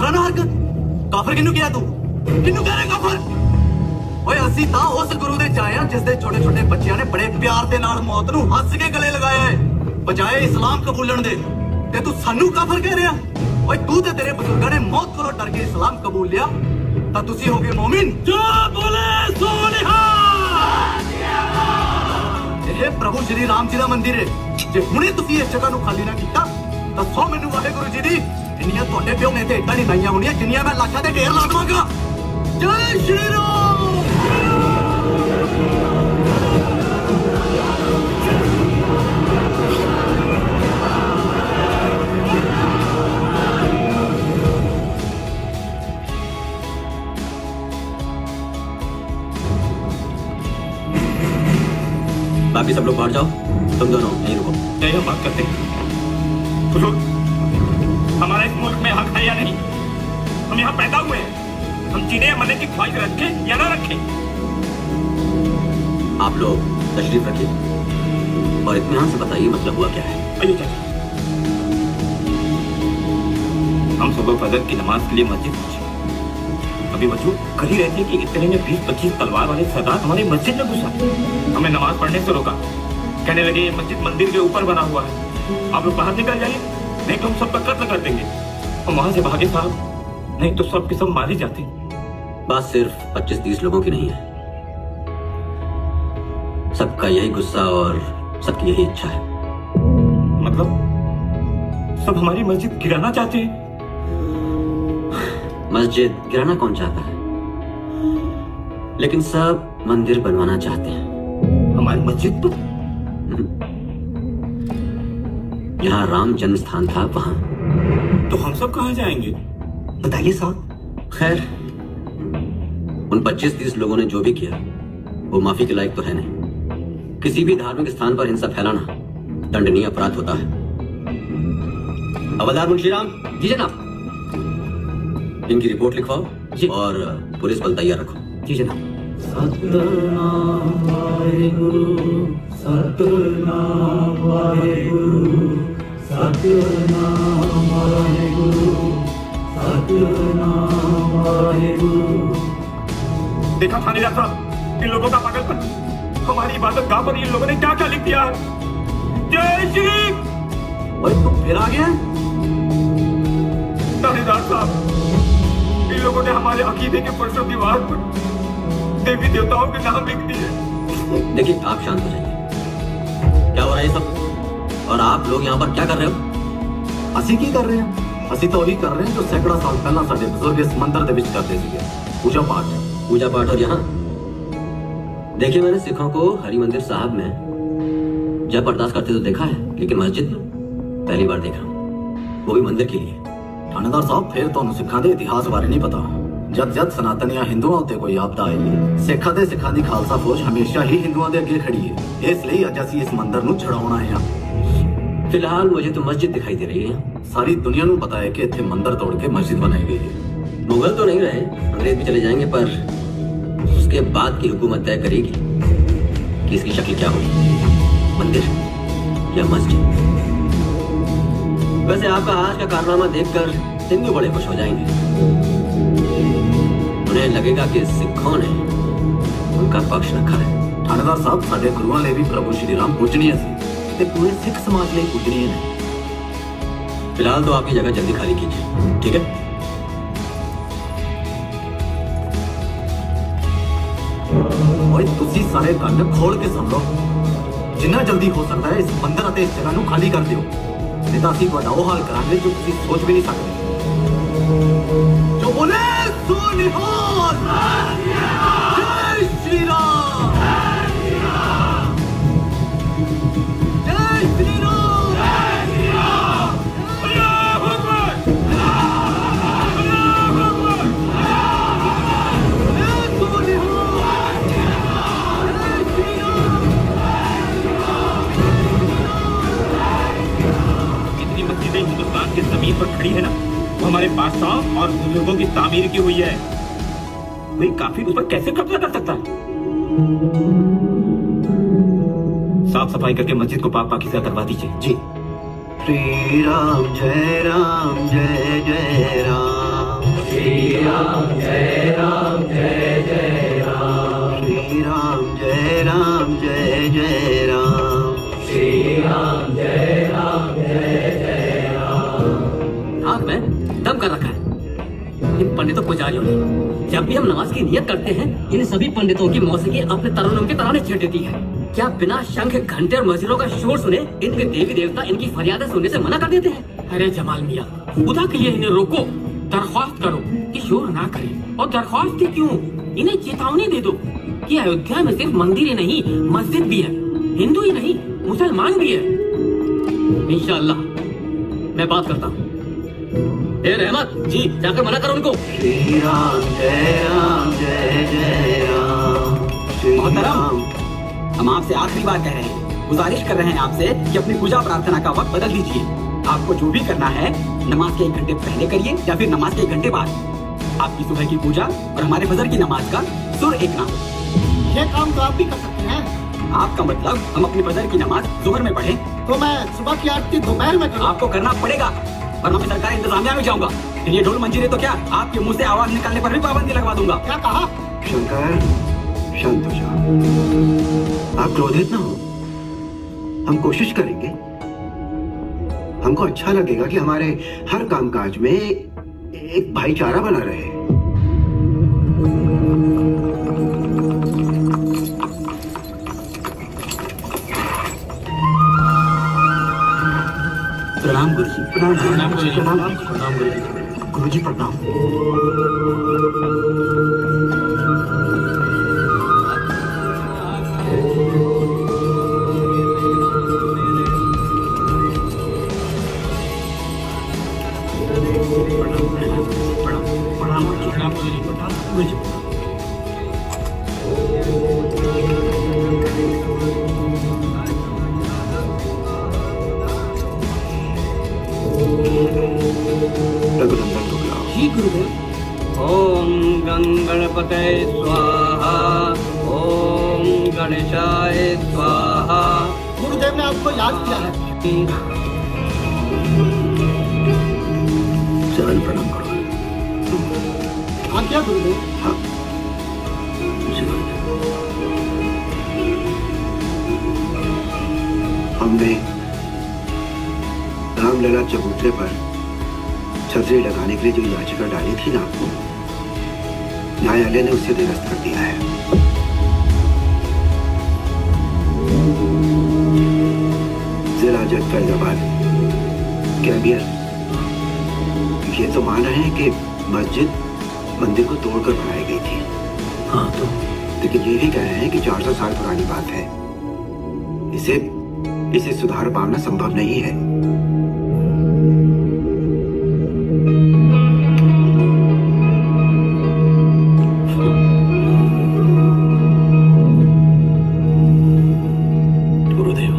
काफर ना हरकत काफर किन्नू किया तू किन्नू कह रहे काफर ओए ਅਸੀਂ ਤਾਂ ਉਸ ਗੁਰੂ ਦੇ ਚਾਏ ਆ ਜਿਸ ਦੇ ਛੋਟੇ ਛੋਟੇ ਬੱਚਿਆਂ ਨੇ ਬੜੇ ਪਿਆਰ ਦੇ ਨਾਲ ਮੌਤ ਨੂੰ ਹੱਸ ਕੇ ਗਲੇ ਲਗਾਇਆ ਹੈ ਬਜਾਏ ਇਸਲਾਮ ਕਬੂਲਣ ਦੇ ਤੇ ਤੂੰ ਸਾਨੂੰ ਕਾਫਰ ਕਹਿ ਰਿਹਾ ਓਏ ਤੂੰ ਤੇ ਤੇਰੇ ਬਜ਼ੁਰਗਾਂ ਨੇ ਮੌਤ ਕੋਲੋਂ ਡਰ ਕੇ ਇਸਲਾਮ ਕਬੂਲ ਲਿਆ ਤਾਂ ਤੁਸੀਂ ਹੋਗੇ ਮੂਮਿਨ ਜੋ ਬੋਲੇ ਸੋ ਨਿਹਾਲ ਇਹ ਪ੍ਰਭੂ ਸ਼੍ਰੀ ਰਾਮ ਜੀ ਦਾ ਮੰਦਿਰ ਹੈ ਜੇ ਹੁਣੇ ਤੁਸੀਂ ਇਸ ਜਗ੍ਹਾ ਨੂੰ ਖਾਲੀ ਨਾ ਕੀਤਾ ਤਾਂ ਸੋ ਮੈਨੂੰ ਵਾਹਿਗੁਰੂ ਜੀ ਦੀ ਜਿੰਨੀਆਂ ਤੁਹਾਡੇ ਪਿਓ ਨੇ ਤੇ ਇਦਾਂ ਨਹੀਂ ਲਾਈਆਂ ਹੋਣੀਆਂ ਜਿੰਨੀਆਂ ਮੈਂ ਲੱਖਾਂ ਦੇ ਢੇਰ ਲਾ ਦਵਾਂਗਾ ਜੈ ਸ਼੍ਰੀ ਰਾਮ बाकी सब लोग बाहर जाओ तुम दोनों यहीं रुको यही हम बात करते हैं बुजुर्ग हमारा इस मुल्क में हक है या नहीं हम यहाँ पैदा हुए हैं हम जीने या मरने की ख्वाहिश रखें या ना रखें आप लोग तशरीफ रखिए और इत्मीनान से बताइए मतलब हुआ क्या है आइए चलिए हम सुबह फजर की नमाज के लिए मस्जिद पहुंचे अभी वजू कर ही रहे थे कि इतने में 20-25 तलवार वाले सरदार हमारी मस्जिद में घुसा हमें नमाज पढ़ने से रोका कहने लगे ये मस्जिद मंदिर के ऊपर बना हुआ है आप लोग बाहर निकल जाइए नहीं तो हम सबका कत्ल कर देंगे हम वहां से भागे साहब नहीं तो सब के सब मारे जाते बात सिर्फ 25-30 लोगों की नहीं है सबका यही गुस्सा और सबकी यही इच्छा है मतलब सब हमारी मस्जिद गिराना चाहते हैं मस्जिद गिराना कौन चाहता है लेकिन सब मंदिर बनवाना चाहते हैं हमारी मस्जिद पर जहाँ राम जन्म स्थान था वहां तो हम सब कहाँ जाएंगे बताइए साहब खैर उन 25-30 लोगों ने जो भी किया वो माफी के लायक तो है नहीं किसी भी धार्मिक स्थान पर हिंसा फैलाना दंडनीय अपराध होता है हवलदार मुंशीराम जी जनाब इनकी रिपोर्ट लिखवाओ जी और पुलिस बल तैयार रखो जी जनाब सतनाम वाहेगुरु सतनाम वाहेगुरु सतनाम वाहेगुरु सतनाम वाहेगुरु देखा थानेदार साहब इन लोगों का पागलपन हमारी इबादत गांव पर इन लोगों ने क्या क्या लिख दिया है जय श्री ओए तू फिर आ गया थानेदार साहब इन लोगों ने हमारे अकीदे के परसों दीवार पर देवी देवताओं के नाम लिख दिए देखिए आप शांत हो जाइए क्या हो रहा है ये सब और आप लोग यहाँ पर क्या कर रहे हो ਅਸੀਂ ਕੀ ਕਰ ਰਹੇ ਹਾਂ ਅਸੀਂ ਤਾਂ ਉਹੀ ਕਰ ਰਹੇ ਹਾਂ ਜੋ ਸੈਂਕੜਾ ਸਾਲ ਪਹਿਲਾਂ ਸਾਡੇ ਬਜ਼ੁਰਗ ਇਸ ਮੰਦਿਰ ਦੇ ਵਿੱਚ ਕਰਦੇ ਸੀਗੇ पूजा पाठ और यहाँ देखिए मैंने सिखों को हरि मंदिर साहब में जब अरदास करते तो देखा है लेकिन मस्जिद में पहली बार देख रहा हूँ वो भी मंदिर के लिए थानेदार साहब फिर ਤੁਹਾਨੂੰ ਸਿੱਖਾਂ ਦੇ ਇਤਿਹਾਸ ਬਾਰੇ ਨਹੀਂ ਪਤਾ ਜਦ ਸਨਾਤਨੀਆਂ ਹਿੰਦੂਆਂ ਉੱਤੇ ਕੋਈ ਆਪਦਾ ਆਏਗੀ ਸਿੱਖਾਂ ਦੀ ਖਾਲਸਾ ਫੌਜ ਹਮੇਸ਼ਾ ਹੀ ਹਿੰਦੂਆਂ ਦੇ ਅੱਗੇ ਖੜੀ ਹੈ ਇਸ ਲਈ ਅੱਜ ਅਸੀਂ ਇਸ ਮੰਦਿਰ ਨੂੰ ਛਡਾਉਣਾ ਹੈ फिलहाल मुझे तो मस्जिद दिखाई दे रही है सारी दुनिया ਨੂੰ ਪਤਾ ਹੈ ਕਿ ਇੱਥੇ ਮੰਦਿਰ ਤੋੜ ਕੇ मस्जिद बनाई गई है मुगल तो नहीं रहे अंग्रेज भी चले जाएंगे पर उसके बाद की हुकूमत तय करेगी कि इसकी शक्ल क्या होगी मंदिर या मस्जिद वैसे आपका आज का कारनामा देखकर हिंदू बड़े खुश हो जाएंगे उन्हें लगेगा कि सिखों ने उनका पक्ष रखा है थानेदार साहब ਸਾਡੇ ਗੁਰੂਆਂ ਲਈ ਵੀ ਪ੍ਰਭੂ ਸ਼੍ਰੀ ਰਾਮ ਪੂਜਨੀय ਸੀ ਤੇ पूरे सिख समाज ਲਈ ਪੂਜनीय ਨੇ फिलहाल तो आपकी जगह जल्दी खाली कीजिए ठीक है ਓਏ ਤੁਸੀਂ ਸਾਰੇ ਕੰਨ ਖੋਲ ਕੇ ਸੁਣ ਲਓ ਜਿੰਨਾ ਜਲਦੀ ਹੋ ਸਕਦਾ ਹੈ ਇਸ ਮੰਦਿਰ ਅਤੇ ਇਸ ਜਗ੍ਹਾ ਨੂੰ ਖਾਲੀ ਕਰ ਦਿਓ ਨਹੀਂ ਤਾਂ ਅਸੀਂ ਤੁਹਾਡਾ ਉਹ ਹਾਲ ਕਰਾਂਗੇ ਜੋ ਤੁਸੀਂ ਸੋਚ ਵੀ ਨਹੀਂ ਸਕਦੇ ਜੋ ਬੋਲੇ ਸੋ ਨਿਹਾਲ ਜੈ ਸ਼੍ਰੀ ਰਾਮ ਜੈ ਸ਼੍ਰੀ ਰਾਮ हिंदुस्तान की जमीन पर खड़ी है ना वो हमारे बादशाह और बुजुर्गों की तामीर की हुई है कोई काफिर उस पर कैसे कब्जा कर सकता है साफ सफाई करके मस्जिद को पाक पाकी से करवा दीजिए जी श्री राम जय जय राम श्री राम जय राम जय जय राम श्री राम जय राम जय जय राम श्री राम जय राम जय जय राम। आंख में दम कर रखा है इन पंडितों पुजारियों ने। जब भी हम नमाज की नियत करते हैं, इन सभी पंडितों की मौसीकी अपने तरन्नुम के तराने छेड़ देती है। क्या बिना शंख घंटे और मजीरों का शोर सुने इनके देवी देवता इनकी फरियादें सुनने से मना कर देते हैं? अरे जमाल मियाँ, खुदा के लिए इन्हें रोको, दरख्वास्त करो कि शोर ना करें। और दरख्वास्त ही क्यों, इन्हें चेतावनी दे दो कि अयोध्या में सिर्फ मंदिर ही नहीं मस्जिद भी है, हिंदू ही नहीं मुसलमान भी है। इंशाअल्लाह मैं बात करता हूँ। ए रहमत जी, जाकर मना करो उनको। श्री राम जय राम जय जय राम श्री राम। हम आपसे आखिरी बार कह रहे हैं, गुजारिश कर रहे हैं आपसे कि अपनी पूजा प्रार्थना का वक्त बदल दीजिए। आपको जो भी करना है नमाज के 1 घंटे पहले करिए या फिर नमाज के 1 घंटे बाद। आपकी सुबह की पूजा और हमारे फजर की नमाज का सुर एक ना हो। ये काम तो आप भी कर सकते हैं। आपका मतलब हम अपनी फजर की नमाज जोहर में पढ़ें? तो मैं सुबह की आरती दोपहर में करूँ? आपको करना पड़ेगा, वरना मैं सरकारी इंतजामिया में जाऊंगा। फिर ये ढोल मंजीरे तो क्या, आपके मुंह से आवाज निकालने पर भी पाबंदी लगवा दूंगा। क्या कहा? शंकर, शांत हो जाओ, आप क्रोधित ना हो। हम कोशिश करेंगे। हमको अच्छा लगेगा कि हमारे हर कामकाज में एक भाईचारा बना रहे। प्रणाम गुरुजी। प्रणाम गुरुजी, प्रणाम। रघुनंदन को बुलाओ। जी गुरुदेव। ओम गंगणपते स्वाहा, ओम गणेशाय स्वाहा। गुरुदेव ने आपको याद किया है। चरण प्रणाम करो। आज्ञा गुरुदेव। हाँ, हमने रामलला चबूतरे पर छतरी लगाने के लिए जो याचिका डाली थी ना, न्यायालय ने उसे निरस्त कर दिया है। जिला जज फैजाबाद के अमीर ये तो मान रहे हैं कि मस्जिद मंदिर को तोड़कर बनाई गई थी। हाँ तो लेकिन ये भी कह रहे हैं कि 400 साल पुरानी बात है, इसे सुधार पाना संभव नहीं है। गुरुदेव,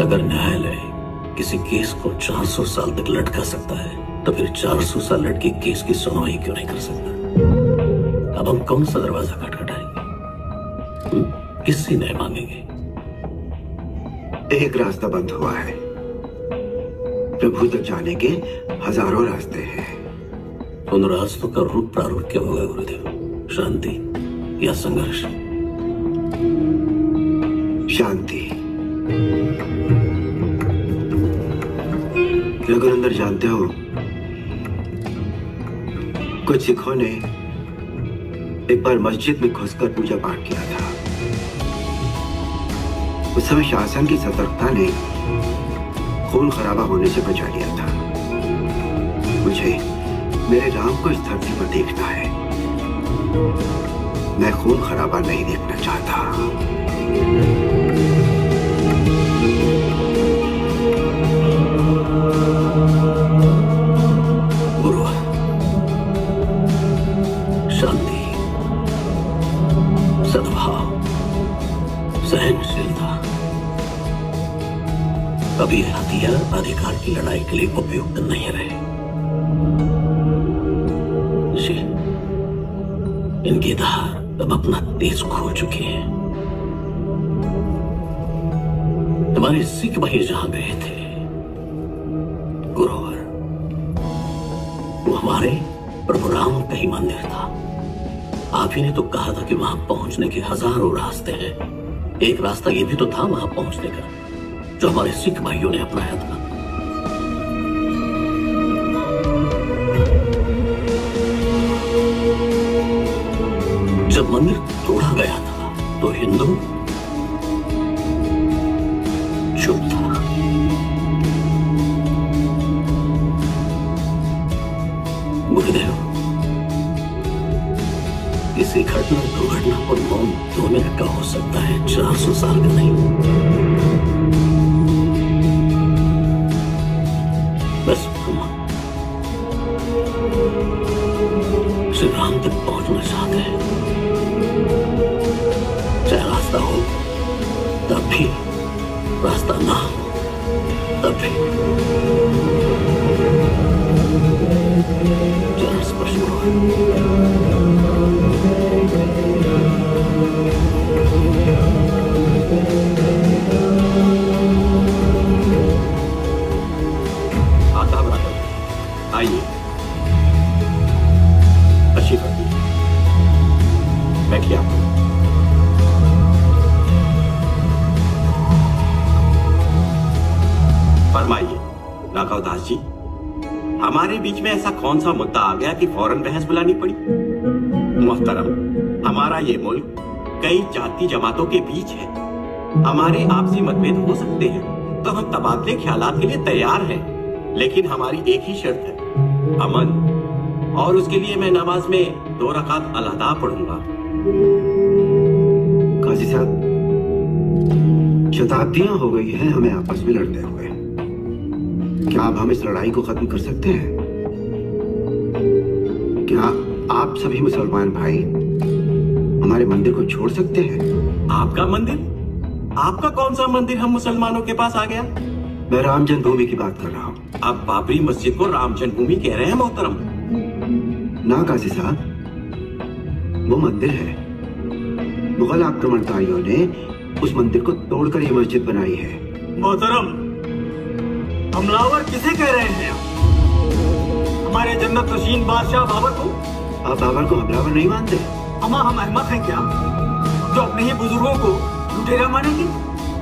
अगर न्यायालय किसी केस को 400 साल तक लटका सकता है, तो फिर 400 साल लटके केस की सुनवाई क्यों नहीं कर सकता? अब हम कौन सा दरवाजा खटखटाएंगे? किससे न्याय मांगेंगे? एक रास्ता बंद हुआ है, प्रभु तक जाने के हजारों रास्ते हैं। उन रास्तों का रूप प्रारूप क्या होगा गुरुदेव? शांति या संघर्ष? शांति। रघुनंदन, जानते हो, कुछ सिखों ने एक बार मस्जिद में घुसकर पूजा पाठ किया था। उस समय शासन की सतर्कता ने खून खराबा होने से बचा लिया था। मुझे मेरे राम को इस धरती पर देखना है। मैं खून खराबा नहीं देखना चाहता। गुरु, शांति, सद्भाव, सहनशीलता, कभी हथियार अधिकार की लड़ाई के लिए उपयुक्त नहीं रहे। जी, इनकी धार अब अपना तेज खो चुकी है। हमारे सिख भाई जहां गए थे गुरुवर, वो हमारे प्रभु राम का ही मंदिर था। आप ही ने तो कहा था कि वहां पहुंचने के हजारों रास्ते हैं। एक रास्ता ये भी तो था वहां पहुंचने का, जो हमारे सिख भाइयों ने अपनाया था। जब मंदिर तोड़ा गया था तो हिंदू चुप था। गुरुदेव, किसी घटना दुर्घटना और मौन 2 मिनट का हो सकता है, 400 साल का नहीं। बस श्री राम तक पहुंचना चाहते हैं, चाहे रास्ता हो तब भी, रास्ता ना हो तब भी। जरा स्पर्श करो। आता ब्रदर, आइए अच्छी बात। बैठिए आप। फरमाइए राघवदास जी, हमारे बीच में ऐसा कौन सा मुद्दा आ गया कि फौरन बहस बुलानी पड़ी? मोहतरम, हमारा ये मुल्क कई जाति जमातों के बीच है। हमारे आपसी मतभेद हो सकते हैं तो हम तबादले ख्यालात के लिए तैयार हैं, लेकिन हमारी एक ही शर्त है, अमन। और उसके लिए मैं नमाज में 2 रकात अलहदा पढ़ूंगा। काजी साहब, शताब्दियां हो गई हैं हमें आपस में लड़ते हुए। क्या आप हम इस लड़ाई को खत्म कर सकते हैं? क्या आप सभी मुसलमान भाई हमारे मंदिर को छोड़ सकते हैं? आपका मंदिर? आपका कौन सा मंदिर हम मुसलमानों के पास आ गया? मैं राम जन्मभूमि की बात कर रहा हूँ। आप बाबरी मस्जिद को राम जन्मभूमि कह रहे हैं मोहतरम? ना काजी साहब, वो मंदिर है। मुगल आक्रमणकारियों ने उस मंदिर को तोड़कर ये मस्जिद बनाई है। मोहतरम, हमलावर किसे कह रहे हैं आप? हमारे जन्नत नशीन बादशाह बाबर को? आप बाबर को हमलावर नहीं मानते? हम अहमक हैं क्या, जो अपने ही बुजुर्गों को लुटेरा मानेंगे?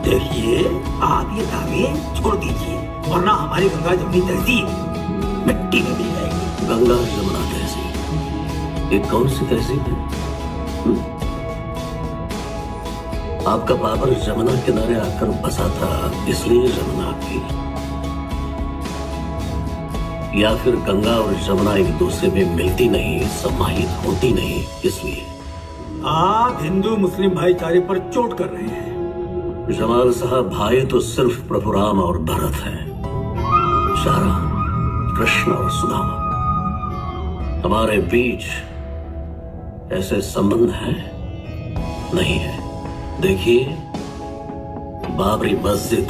देखिए, आप ये दावे छोड़ दीजिए, वरना हमारी गंगा जमुनी तहजीब मिट्टी में मिल जाएगी। गंगा यमुना तहजीब, ये कौन सी तहजीब है? आपका बाबर यमुना किनारे आकर बसा था, इसलिए यमुना आपकी, या फिर गंगा और यमुना एक दूसरे में मिलती नहीं, समाहित होती नहीं, इसलिए? आप हिंदू मुस्लिम भाईचारे पर चोट कर रहे हैं। जमाल साहब, भाई तो सिर्फ प्रभु राम और भरत हैं, शारा, कृष्ण और सुदामा। हमारे बीच ऐसे संबंध हैं? नहीं है। देखिए, बाबरी मस्जिद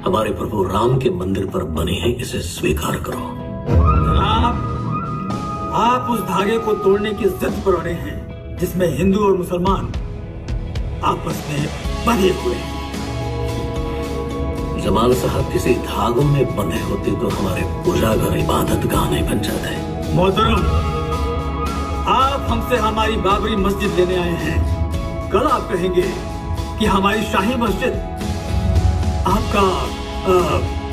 हमारे प्रभु राम के मंदिर पर बनी है, इसे स्वीकार करो। आप उस धागे को तोड़ने की जिद पर अड़े हैं जिसमें हिंदू और मुसलमान आपस में बंधे हुए हैं। जमाल साहब, किसी धागों में बंधे होते तो हमारे पूजा घर इबादत गाह नहीं बन जाते। मोहतरम, आप हमसे हमारी बाबरी मस्जिद लेने आए हैं। कल आप कहेंगे कि हमारी शाही मस्जिद आपका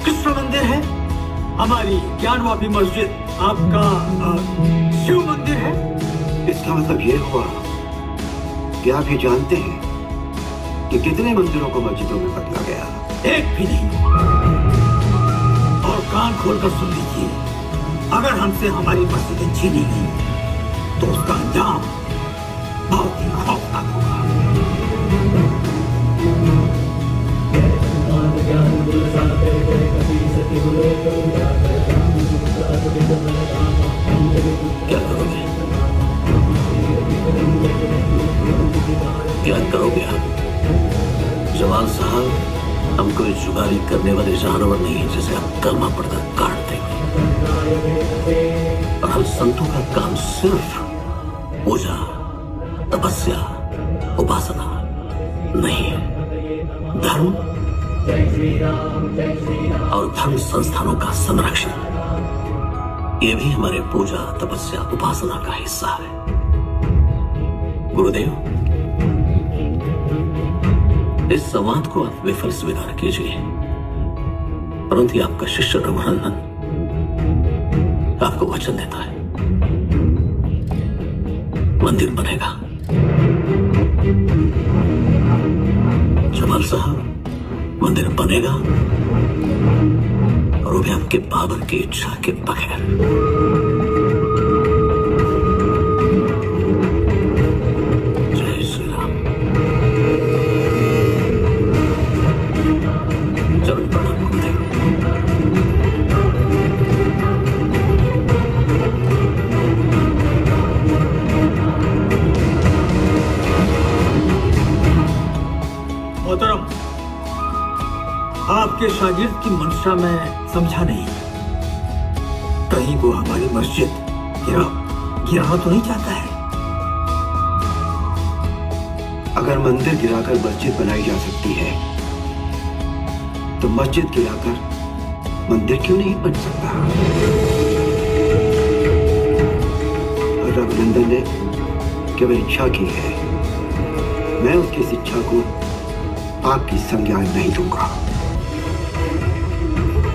कृष्ण मंदिर है, हमारी ज्ञानवापी मस्जिद आपका शिव मंदिर है। इसका मतलब ये हुआ कि आप ये जानते हैं कि कितने मंदिरों को मस्जिदों में बदला गया? एक भी नहीं। और कान खोलकर सुन लीजिए, अगर हमसे हमारी मस्जिदें छीनी गई तो उसका अंजाम बहुत ही खौफनाक होगा। क्या करोगे? क्या करोगे आप? जमाल साहब, हम कोई जुगाली करने वाले जानवर नहीं है जिसे आप कलमा पड़कर काट देंगे। और हम संतों का काम सिर्फ पूजा, तपस्या, उपासना नहीं है। धर्म और धर्म संस्थानों का संरक्षण, ये भी हमारे पूजा, तपस्या, उपासना का हिस्सा है। गुरुदेव, इस संवाद को आप विफल स्वीकार कीजिए, परंतु आपका शिष्य रघुनंदन आपको वचन देता है, मंदिर बनेगा। जमाल साहब, मंदिर बनेगा, और वो भी आपके बाबर की इच्छा के बगैर। जय श्री राम। चलो प्रणाम गुरुदेव। मोहतरम, आपके शागिर्द की मंशा में समझा नहीं। कहीं वो हमारी मस्जिद गिराना तो नहीं चाहता है? अगर मंदिर गिराकर मस्जिद बनाई जा सकती है तो मस्जिद गिराकर मंदिर क्यों नहीं बन सकता? रघुनंदन ने केवल इच्छा की है, मैं उसकी इस इच्छा को आपकी संज्ञा नहीं दूंगा।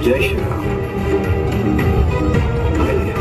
जय श्री राम। आइए।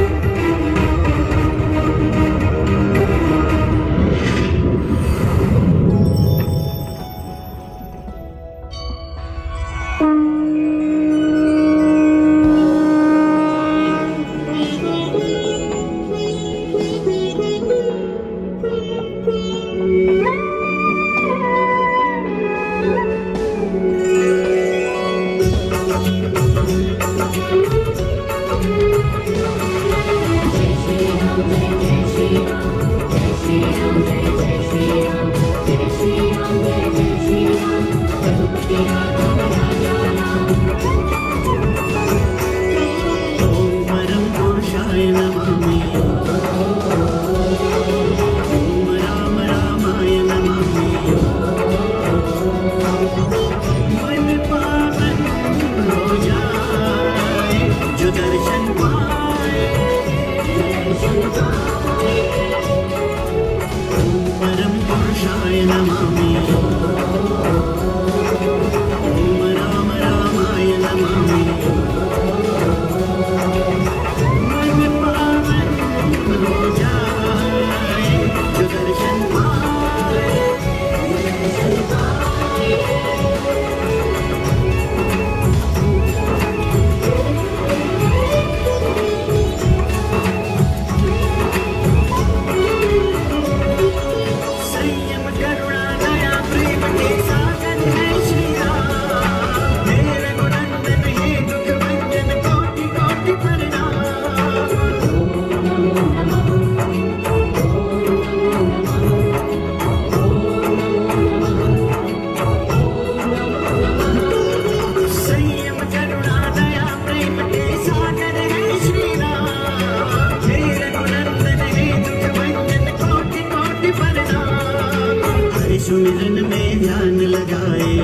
सुमिरन में ध्यान लगाए,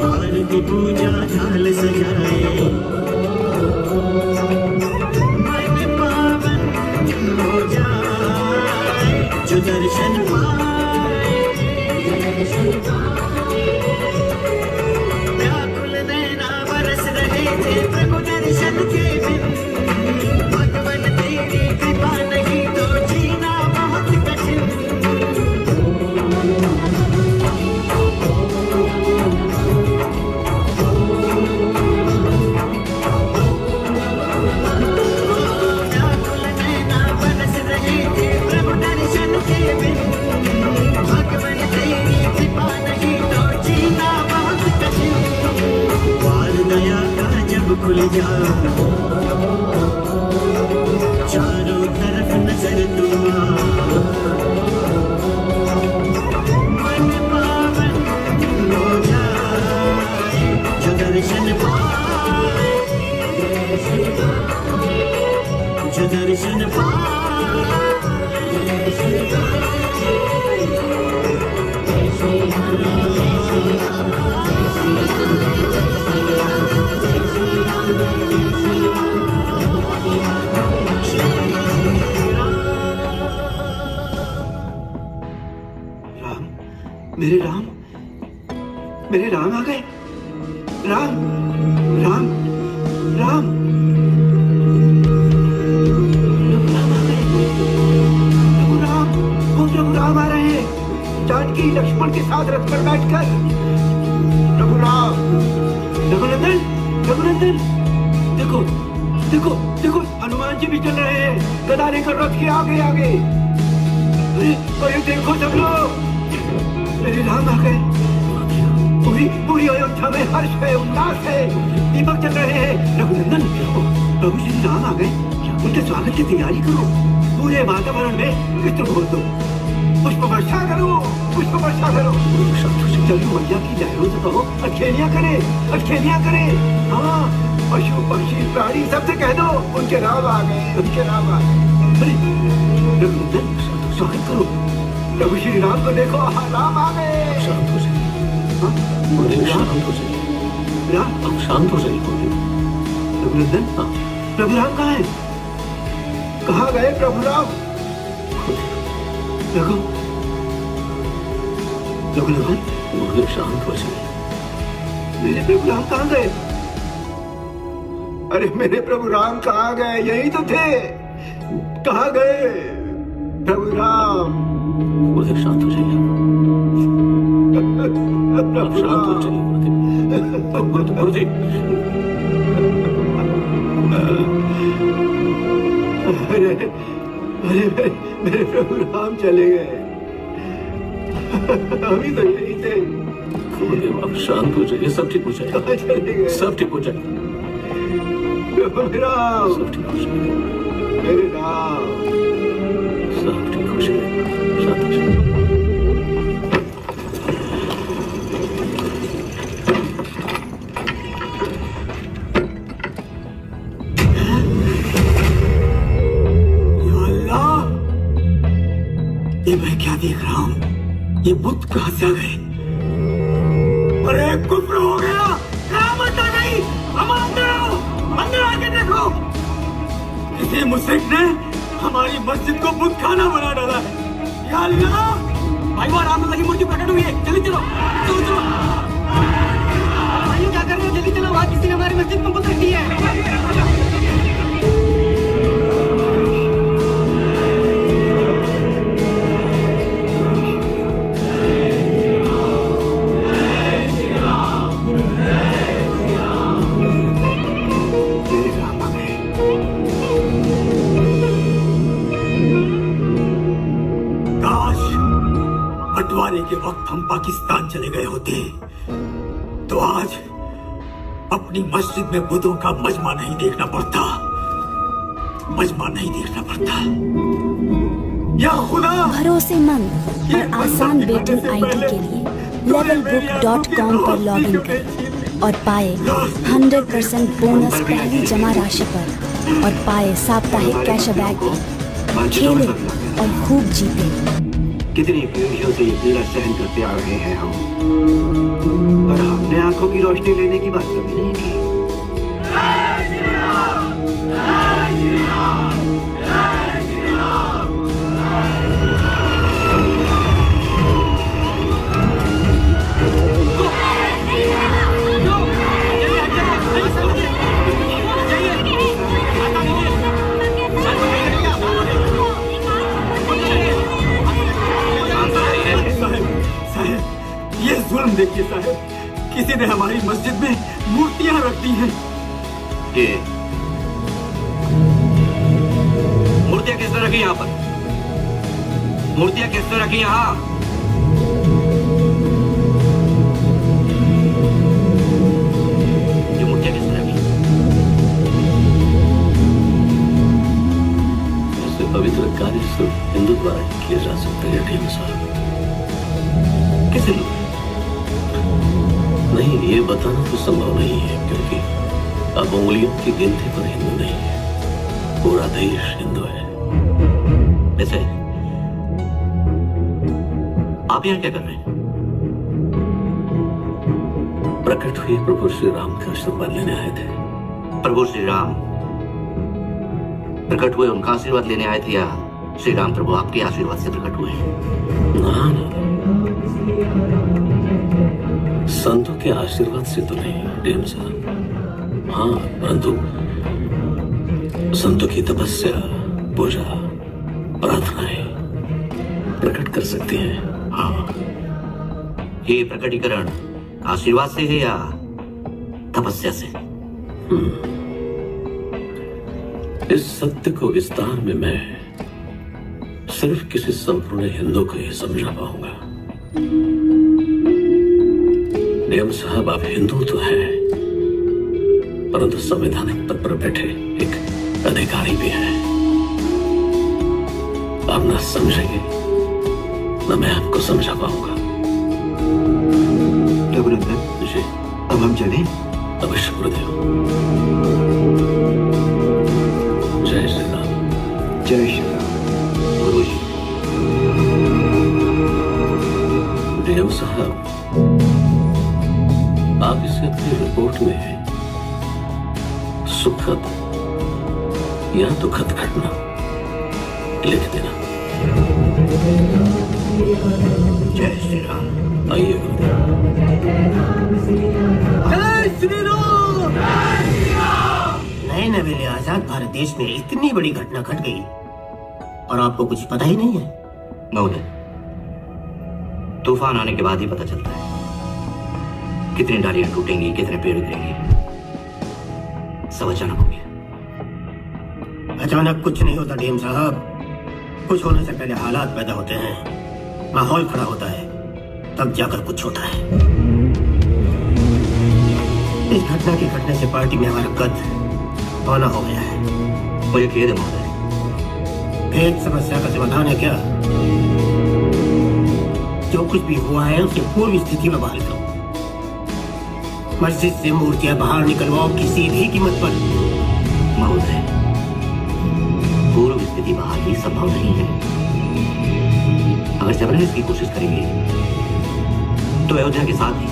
आरती पूजा थाल सजाए, मन पावन हो जाए जो दर्शन पाए। व्याकुल नैना बरस रहे थे प्रभु दर्शन के बिन, भगवन तेरी कृपा नहीं तो जीना बहुत कठिन। व्याकुल नैना बरस रहे थे प्रभु दर्शन के बिन, भगवन तेरी कृपा नहीं तो जीना बहुत कठिन। द्वार दया का जब खुल जाओ, चारों तरफ नजर तुम मन पावन हो जाए जो दर्शन पाए, जो दर्शन पाए। मेरे राम आ गए। राम राम राम प्रभु राम, वो प्रभु राम आ रहे हैं, जानकी लक्ष्मण के साथ रथ पर बैठकर। प्रभु राम, रघुनंदन रघुनंदन, देखो देखो देखो, हनुमान जी भी चल रहे हैं गदा लेकर रथ के आगे आगे। अरे देखो सब लोग, मेरे राम आ गए। पूरी अयोध्या में हर्ष है, उल्लास है, दीपक जल रहे हैं। रघुनंदन, प्रभु श्री राम आ गए, उनके स्वागत की तैयारी करो। पूरे वातावरण में इत्र घोल दो, पुष्प वर्षा करो, पुष्प वर्षा करो। चलो मैया की लहरों से कहो अटखेलियां करे। हाँ, पशु पक्षी प्राणी सबसे कह दो उनके राम आ गए, उनके राम आ गए। रघुनंदन, स्वागत करो। प्रभु श्री राम को देखो, राम आ गए। शांत हो जाइए, शांत हो जाइए। रघुनंदन, प्रभु राम कहाँ है? कहाँ गए प्रभु राम? रघुनंदन, शांत हो जाइए। मेरे प्रभु राम कहाँ गए? अरे मेरे प्रभु राम कहाँ गए? यही तो थे, कहाँ गए प्रभु राम? शांत हो जाइए, आप शांत हो जाइए। अरे मेरे प्रभु राम चले गए, अभी तो यही थे। आप शांत हो जाइए, सब ठीक हो जाएगा, सब ठीक हो जाएगा। प्रभु राम, सब ठीक हो जाएगा, मेरे राम, सब ठीक हो जाएगा, शांत हो जाइए। ये मैं क्या देख रहा हूँ? ये बुत कहाँ से आ गए? अरे कुफ्र हो गया, क़यामत आ गई। हम अंदर आओ, अंदर आके देखो, किसी मुशरिक ने हमारी मस्जिद को बुत खाना बना डाला है। या अल्लाह, भाई वो राम लगी मूर्ति प्रकट हुई है, जल्दी चलो चलो चलो। भाइयों क्या कर रहे हो? जल्दी चलो, वहाँ किसी ने हमारी मस्जिद को बुत रख दी है। बंटवारे के वक्त हम पाकिस्तान चले गए होते तो आज अपनी मस्जिद में बुतों का मजमा नहीं देखना पड़ता, मजमा नहीं देखना पड़ता। या खुदा, भरोसेमंद और आसान वेटिंग आईडी के लिए levelbook.com पर लॉगिन करें और पाए 100% बोनस पहली जमा राशि पर और पाए साप्ताहिक कैशबैक भी। खेलें और खूब जीतें। कितनी पीढ़ियों से ये पीड़ा सहन करते आ रहे हैं हम, पर हमने आंखों की रोशनी लेने की बात कभी नहीं की। ये जुल्म देखिए साहब, किसी ने हमारी मस्जिद में मूर्तियां रख दी हैं। ये मूर्तियां किसने रखी यहाँ पर? मूर्तियां किसने रखी यहाँ? ये मूर्तियां किसने रखी? ऐसे पवित्र कार्य सिर्फ हिंदू द्वारा ही किए जा सकते हैं टीम साहब। किस हिंदू? नहीं, ये बताना तो संभव नहीं है, क्योंकि अब उंगलियों की गिनती पर हिंदू नहीं है, पूरा देश हिंदू है। वैसे आप यहाँ क्या कर रहे हैं? प्रकट हुए प्रभु श्री राम का आशीर्वाद लेने आए थे। प्रभु श्री राम प्रकट हुए, उनका आशीर्वाद लेने आए थे, या श्री राम प्रभु आपके आशीर्वाद से प्रकट हुए हैं? ना, संतों के आशीर्वाद से तो नहीं डीएम साहब, हाँ, परंतु संतों की तपस्या, पूजा, प्रार्थनाएं प्रकट कर सकती हैं। हाँ, ये प्रकटीकरण आशीर्वाद से है या तपस्या से? इस सत्य को विस्तार में मैं सिर्फ किसी संपूर्ण हिंदू को ही समझा पाऊंगा। नियम साहब, आप हिंदू तो हैं, परंतु संवैधानिक पद पर बैठे एक अधिकारी भी हैं। आप ना समझेंगे ना मैं आपको समझा पाऊंगा। रघुनंदन जी, अब हम चलें? अवश्य गुरुदेव। जय श्री राम। जय श्री राम। गुरु जी, डीएम साहब, आप इसे अपनी रिपोर्ट में सुखद या दुखद घटना लिख देना। जय श्री राम। आइए गुरुदेव। जय श्री राम। नए नवेले आजाद भारत देश में इतनी बड़ी घटना घट गई और आपको कुछ पता ही नहीं है। महोदय, तूफान आने के बाद ही पता चलता है कितनी डालियां टूटेंगी, कितने पेड़ गिरेंगे। सब अचानक हो गया। अचानक कुछ नहीं होता डीएम साहब, कुछ होने से पहले हालात पैदा होते हैं, माहौल खड़ा होता है, तब जाकर कुछ होता है। इस घटना के घटने से पार्टी में हमारा कद पौना हो गया है। मुझे खेद है महोदय। एक समस्या का समाधान है क्या? जो कुछ भी हुआ है उसे पूर्व स्थिति में बहाल करो। मस्जिद से मूर्तियां बाहर निकलवाओ किसी भी कीमत पर। महोदय, पूर्व स्थिति बहाली संभव नहीं है। अगर जबरन इसकी कोशिश करेंगे तो अयोध्या के साथ ही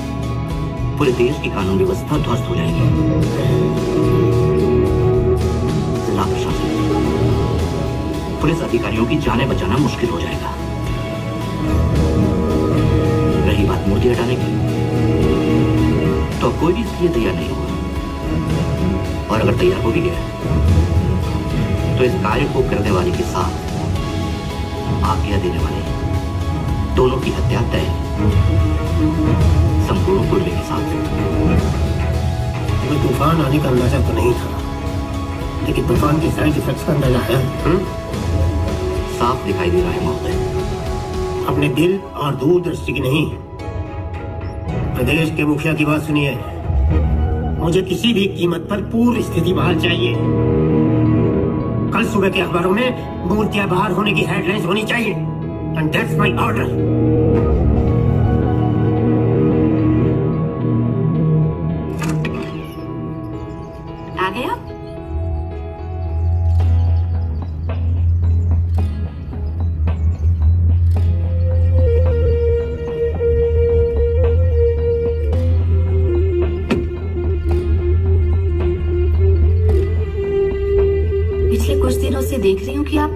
पूरे देश की कानून व्यवस्था ध्वस्त हो जाएगी। जिला प्रशासन, पुलिस अधिकारियों की जानें बचाना मुश्किल हो जाएगा। रही बात मूर्ति हटाने की, तो अब कोई भी इसके लिए तैयार नहीं होगा। और अगर तैयार हो भी गया तो इस कार्य को करने वाले के साथ आज्ञा देने वाले दोनों की हत्या तय, संपूर्ण कुर्बे के साथ। तुम्हें तूफान आने का अंदाजा तो नहीं था, लेकिन तूफान के साइड इफेक्ट्स का अंदाजा है। साफ दिखाई दे रहा है महोदय। अपने दिल और दूरदृष्टि की नहीं, प्रदेश के मुखिया की बात सुनिए। मुझे किसी भी कीमत पर पूर्व स्थिति बहाल चाहिए। कल सुबह के अखबारों में मूर्तियां बाहर होने की हेडलाइंस होनी चाहिए। And that's my order. आ गया? पिछले कुछ दिनों से देख रही हूँ कि आप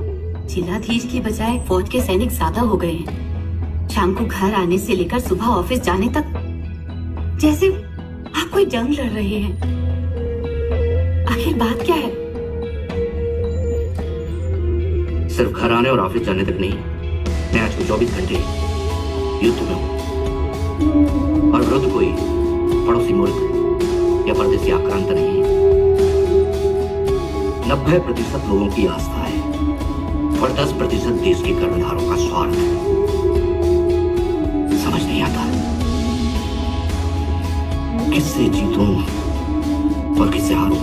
जिलाधीश की बजाय फौज के सैनिक ज्यादा हो गए हैं। शाम को घर आने से लेकर सुबह ऑफिस जाने तक जैसे आप कोई जंग लड़ रहे हैं। आखिर बात क्या है? सिर्फ घर आने और ऑफिस जाने तक नहीं, मैं आज को 24 घंटे युद्ध में हूं और विरुद्ध कोई पड़ोसी मुल्क या परदेसी आक्रांत नहीं है। 90% लोगों की आस्था है और 10% देश के कर्णधारों का स्वार्थ। समझ नहीं आता किससे जीतूं और किससे हारूं।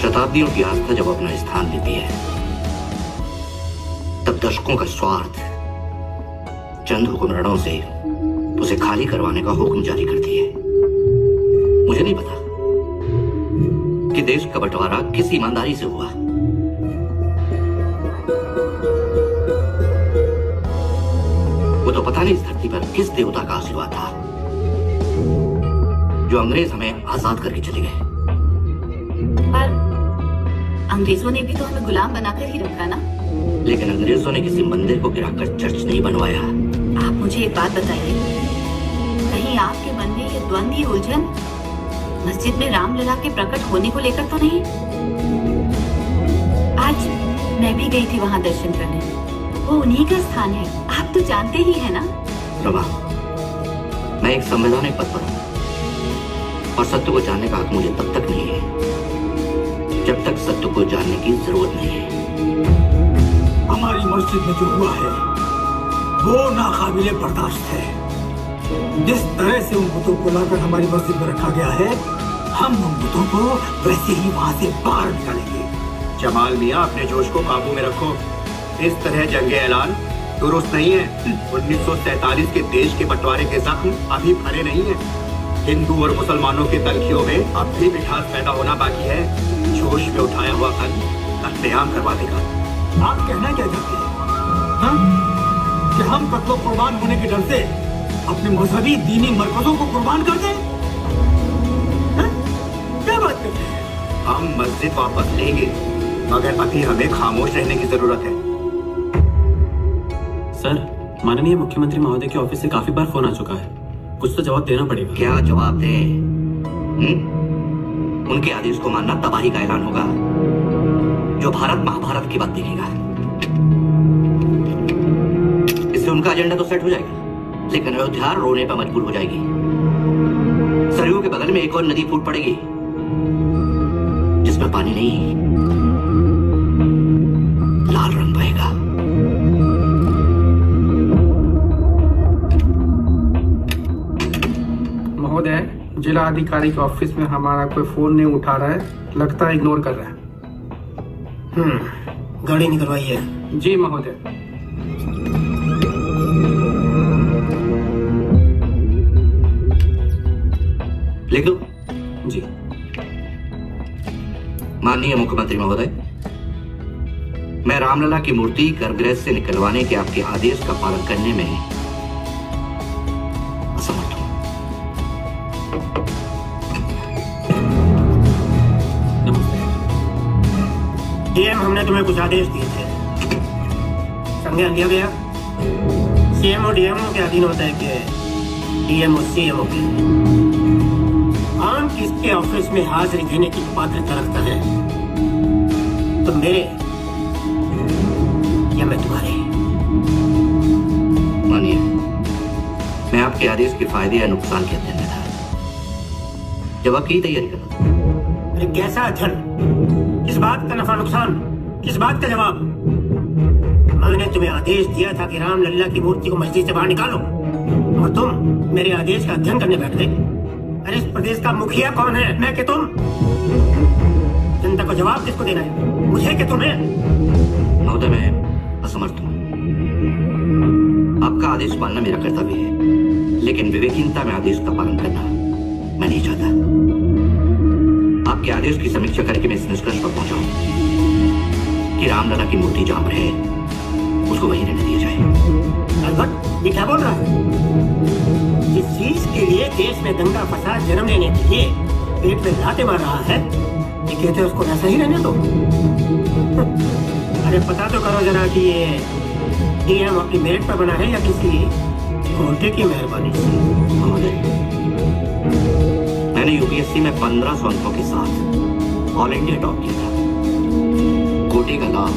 शताब्दियों की आस्था जब अपना स्थान लेती है, तब दशकों का स्वार्थ चंद हुक्मरानों से उसे खाली करवाने का हुक्म जारी करती है। मुझे नहीं पता कि देश का बंटवारा किस ईमानदारी से हुआ। वो तो पता नहीं इस धरती पर किस देवता का आशीर्वाद था जो अंग्रेज हमें आजाद करके चले गए। पर अंग्रेजों ने भी तो हमें गुलाम बनाकर ही रखा ना। लेकिन अंग्रेजों ने किसी मंदिर को गिराकर चर्च नहीं बनवाया। आप मुझे एक बात बताइए, कहीं आपके मन में ये द्वंद्व, ये उलझन मस्जिद में रामलला के प्रकट होने को लेकर तो नहीं? आज मैं भी गई थी वहाँ दर्शन करने, वो उन्हीं का स्थान है, आप तो जानते ही है ना। रमा, मैं एक संवैधानिक पद पर हूँ और सत्य को जानने का हक मुझे तब तक नहीं है जब तक सत्य को जानने की जरूरत नहीं है। हमारी मस्जिद में जो हुआ है वो नाकाबिले बर्दाश्त है। जिस तरह से उन बुतों को लाकर हमारी मस्जिद में रखा गया है, हम उन बुतों को वैसे ही वहाँ से बाहर निकालेंगे। जमाल मियाँ, अपने जोश को काबू में रखो। इस तरह जंगे ऐलान दुरुस्त नहीं है। 1947 के देश के बंटवारे के जख्म अभी भरे नहीं है। हिंदू और मुसलमानों के तलखियों में अब भी मिठास पैदा होना बाकी है। जोश में उठाया हुआ कत्लेआम करवा देगा। आप कहना क्या चाहते हैं? हाँ? कि हम कत्लो कुर्बान होने के डर से अपने मजहबी दीनी मरकजों को कुर्बान कर दें? हाँ? क्या बात करते हैं? हम मस्जिद वापस लेंगे, मगर अभी हमें खामोश रहने की जरूरत है। सर, माननीय मुख्यमंत्री महोदय के ऑफिस से काफी बार फोन आ चुका है, कुछ तो जवाब देना पड़ेगा। क्या जवाब दे? उनके आदेश को मानना तबाही का ऐलान होगा जो भारत महाभारत की बात देखेगा। इससे उनका एजेंडा तो सेट हो जाएगा, लेकिन अयोध्या रोने पर मजबूर हो जाएगी। सरयू के बगल में एक और नदी फूट पड़ेगी जिसमें पानी नहीं, लाल रंग बहेगा। महोदय, जिला अधिकारी के ऑफिस में हमारा कोई फोन नहीं उठा रहा है, लगता है इग्नोर कर रहा है। गाड़ी निकलवाइए। जी महोदय। लिख दो। जी। माननीय मुख्यमंत्री महोदय, मैं रामलला की मूर्ति गर्भगृह से निकलवाने के आपके आदेश का पालन करने में असमर्थ हूं। डीएम, हमने तुम्हें कुछ आदेश दिए थे, संज्ञान लिया गया। सीएमओ डीएमओ के अधीन होता है कि डीएमओ सीएमओ के। आम किसके ऑफिस में हाजिरी देने की पात्रता रखता है? तो मेरे या मैं तुम्हारे? मानिए, मैं आपके आदेश के फायदे या नुकसान के अध्ययन में था, जवाब की तैयारी कर रहा था। अरे कैसा अध्ययन? किस बात का नफा नुकसान? किस बात का जवाब? मैंने तुम्हें आदेश दिया था कि रामलला की मूर्ति को मस्जिद से बाहर निकालो, और तुम मेरे आदेश का अध्ययन करने बैठ गए। अरे इस प्रदेश का मुखिया कौन है, मैं कि तुम? जनता को जवाब किसको देना है, मुझे कि तुम्हें? महोदय, मैं असमर्थ हूँ। आपका आदेश पालना मेरा कर्तव्य है, लेकिन विवेकहीनता में आदेश का पालन करना मैं नहीं चाहता। आपके आदेश की समीक्षा करके मैं इस निष्कर्ष पर पहुंचा हूं कि रामलला की मूर्ति जहां पर है उसको वहीं रहने दिया जाए। अलबत्त, ये क्या बोल रहा है? जिस चीज के लिए देश में दंगा फसाद जन्म लेने के लिए पेट में लाते मार रहा है, ये कहते हैं उसको वैसा ही रहने दो। अरे पता तो करो जरा कि ये डीएम अपनी मेरिट पर बना है या किसी कोटे की मेहरबानी से? मैंने यूपीएससी में 1500 अंकों के साथ ऑल इंडिया टॉप किया था। कोटे का लाभ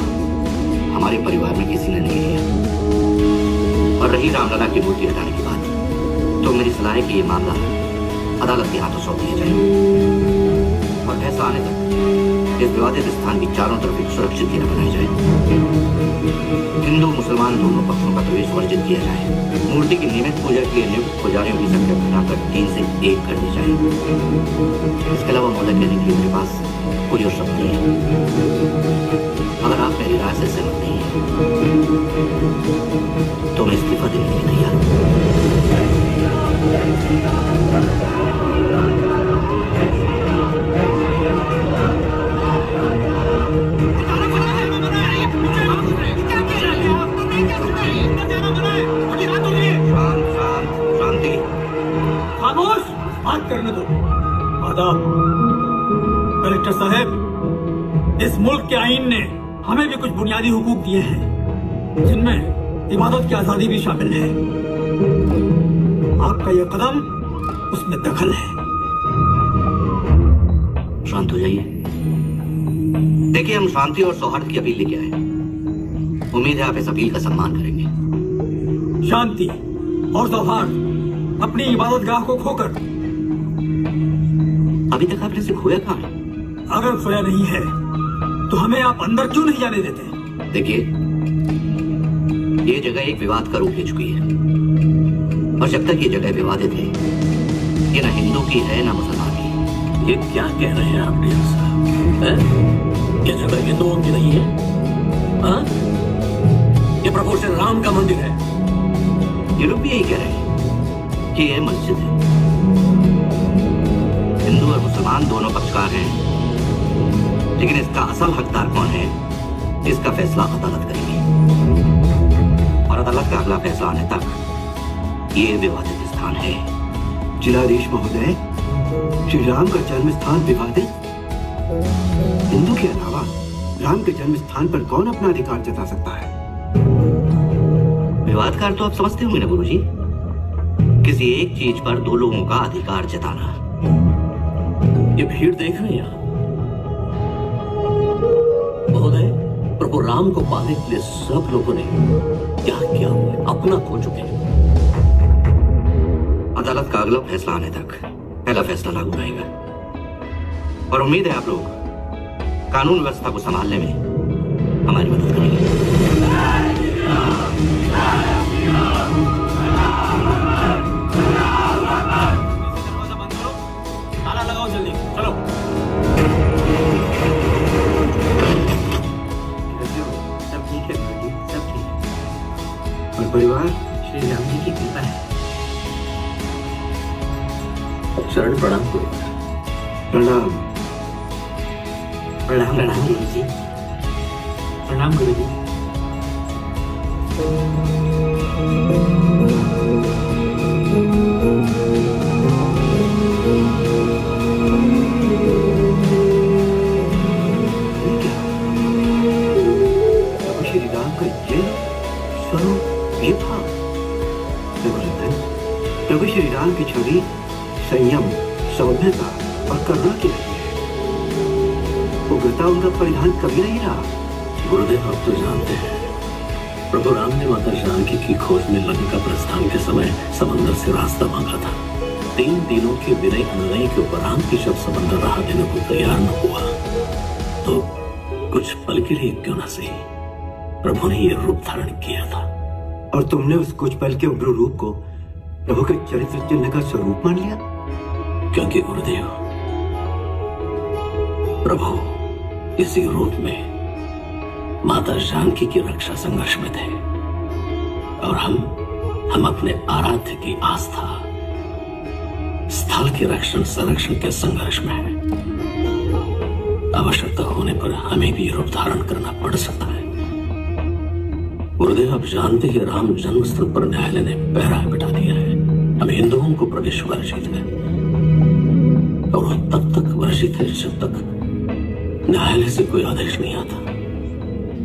हमारे परिवार में किसी ने नहीं लिया। और रही रामलला की मूर्ति हटाने की बात, तो मेरी सलाह है कि ये मामला अदालत के हाथों सौंप दिया जाए और फैसला आने तक इस विवादित स्थान की चारों तरफ एक सुरक्षित घेरा बनाई जाए। हिंदू मुसलमान दोनों पक्षों का प्रवेश वर्जित किया जाए। मूर्ति की नियमित पूजा के लिए नियुक्त पुजारियों की संख्या घटाकर 3 से 1 कर दी जाए। इसके अलावा महोदय, कहने के लिए मेरे पास कोई और शब्द नहीं है। अगर आप मेरी राय से सहमत नहीं है तो मैं इस्तीफा देने के लिए तैयार हूँ। खामोश, बात करने दो। आदाब, कलेक्टर साहब, इस मुल्क के आईन ने हमें भी कुछ बुनियादी हुकूक दिए हैं, जिनमें इबादत की आजादी भी शामिल है। आपका यह कदम उसमें दखल है। शांत हो जाइए। देखिए, हम शांति और सौहार्द की अपील लेके आए। उम्मीद है आप इस अपील का सम्मान करेंगे। शांति और सौहार्द अपनी इबादत गाह को खोकर। अभी तक आपने इसे खोया कहाँ? अगर खोया नहीं है तो हमें आप अंदर क्यों नहीं जाने देते? देखिए, ये जगह एक विवाद का रूप ले चुकी है, और जब तक ये जगह विवादित है, ये ना हिंदू की है ना मुसलमान की। ये क्या कह रहे हैं आप डीएम साहब? ये जगह हिंदुओं की नहीं है? हाँ? ये प्रभु श्री राम का मंदिर है। ये लोग भी यही कह रहे हैं कि ये मस्जिद है। हिंदू और मुसलमान दोनों पक्षकार हैं, लेकिन इसका असल हकदार कौन है, इसका फैसला अदालत करेगी। और अदालत का अगला फैसला आने तक ये विवादित स्थान है। जिलाधीश महोदय, श्री राम का जन्म स्थान विवादित? हिंदू के अलावा राम के जन्म स्थान पर कौन अपना अधिकार जता सकता है? विवादकार तो आप समझते होंगे ना गुरुजी, किसी एक चीज पर दो लोगों का अधिकार जताना। ये भीड़ देख रहे हैं आप महोदय? प्रभु राम को पाने के लिए सब लोगों ने क्या किया, अपना खो चुके हैं। अदालत का अगला फैसला आने तक पहला फैसला लागू रहेगा, और उम्मीद है आप लोग कानून व्यवस्था को संभालने में हमारी मदद करेंगे। ताला लगाओ जल्दी, चलो। सब ठीक है भाई, सब ठीक है। और परिवार? श्री राम जी की कृपा है। शरण प्रणाम करो। प्रणाम। प्रणाम प्रणाम गुरु जी। प्रणाम गुरु जी। श्री राम का ये स्वरूप ये था। रघुनंदन, प्रभु श्री राम की छवि संयम, सौम्यता और करुणा की रही है। उग्रता उनका परिधान कभी नहीं रहा। गुरुदेव, आप तो जानते हैं प्रभु राम ने माता जानकी की खोज में लंका प्रस्थान के समय समंदर से रास्ता मांगा था। 3 दिनों के विनय अनुनय के उपरांत भी जब समंदर राह देने को तैयार न हुआ तो कुछ पल के लिए क्यों न सही प्रभु ने ये रूप धारण किया था। और तुमने उस कुछ पल के उग्र रूप को प्रभु के चरित्र चिन्ह का स्वरूप मान लिया? क्योंकि गुरुदेव, प्रभु इसी रूप में माता जानकी की रक्षा संघर्ष में थे, और हम अपने आराध्य की आस्था स्थल के रक्षण संरक्षण के संघर्ष में है। आवश्यकता होने पर हमें भी रूप धारण करना पड़ सकता है। गुरुदेव, आप जानते हैं राम जन्मस्थल पर न्यायालय ने पहरा बिठा दिया है। हम हिंदुओं को प्रवेश वर्जित है, और वह तब तक वर्जित है जब तक न्यायालय से कोई आदेश नहीं आता।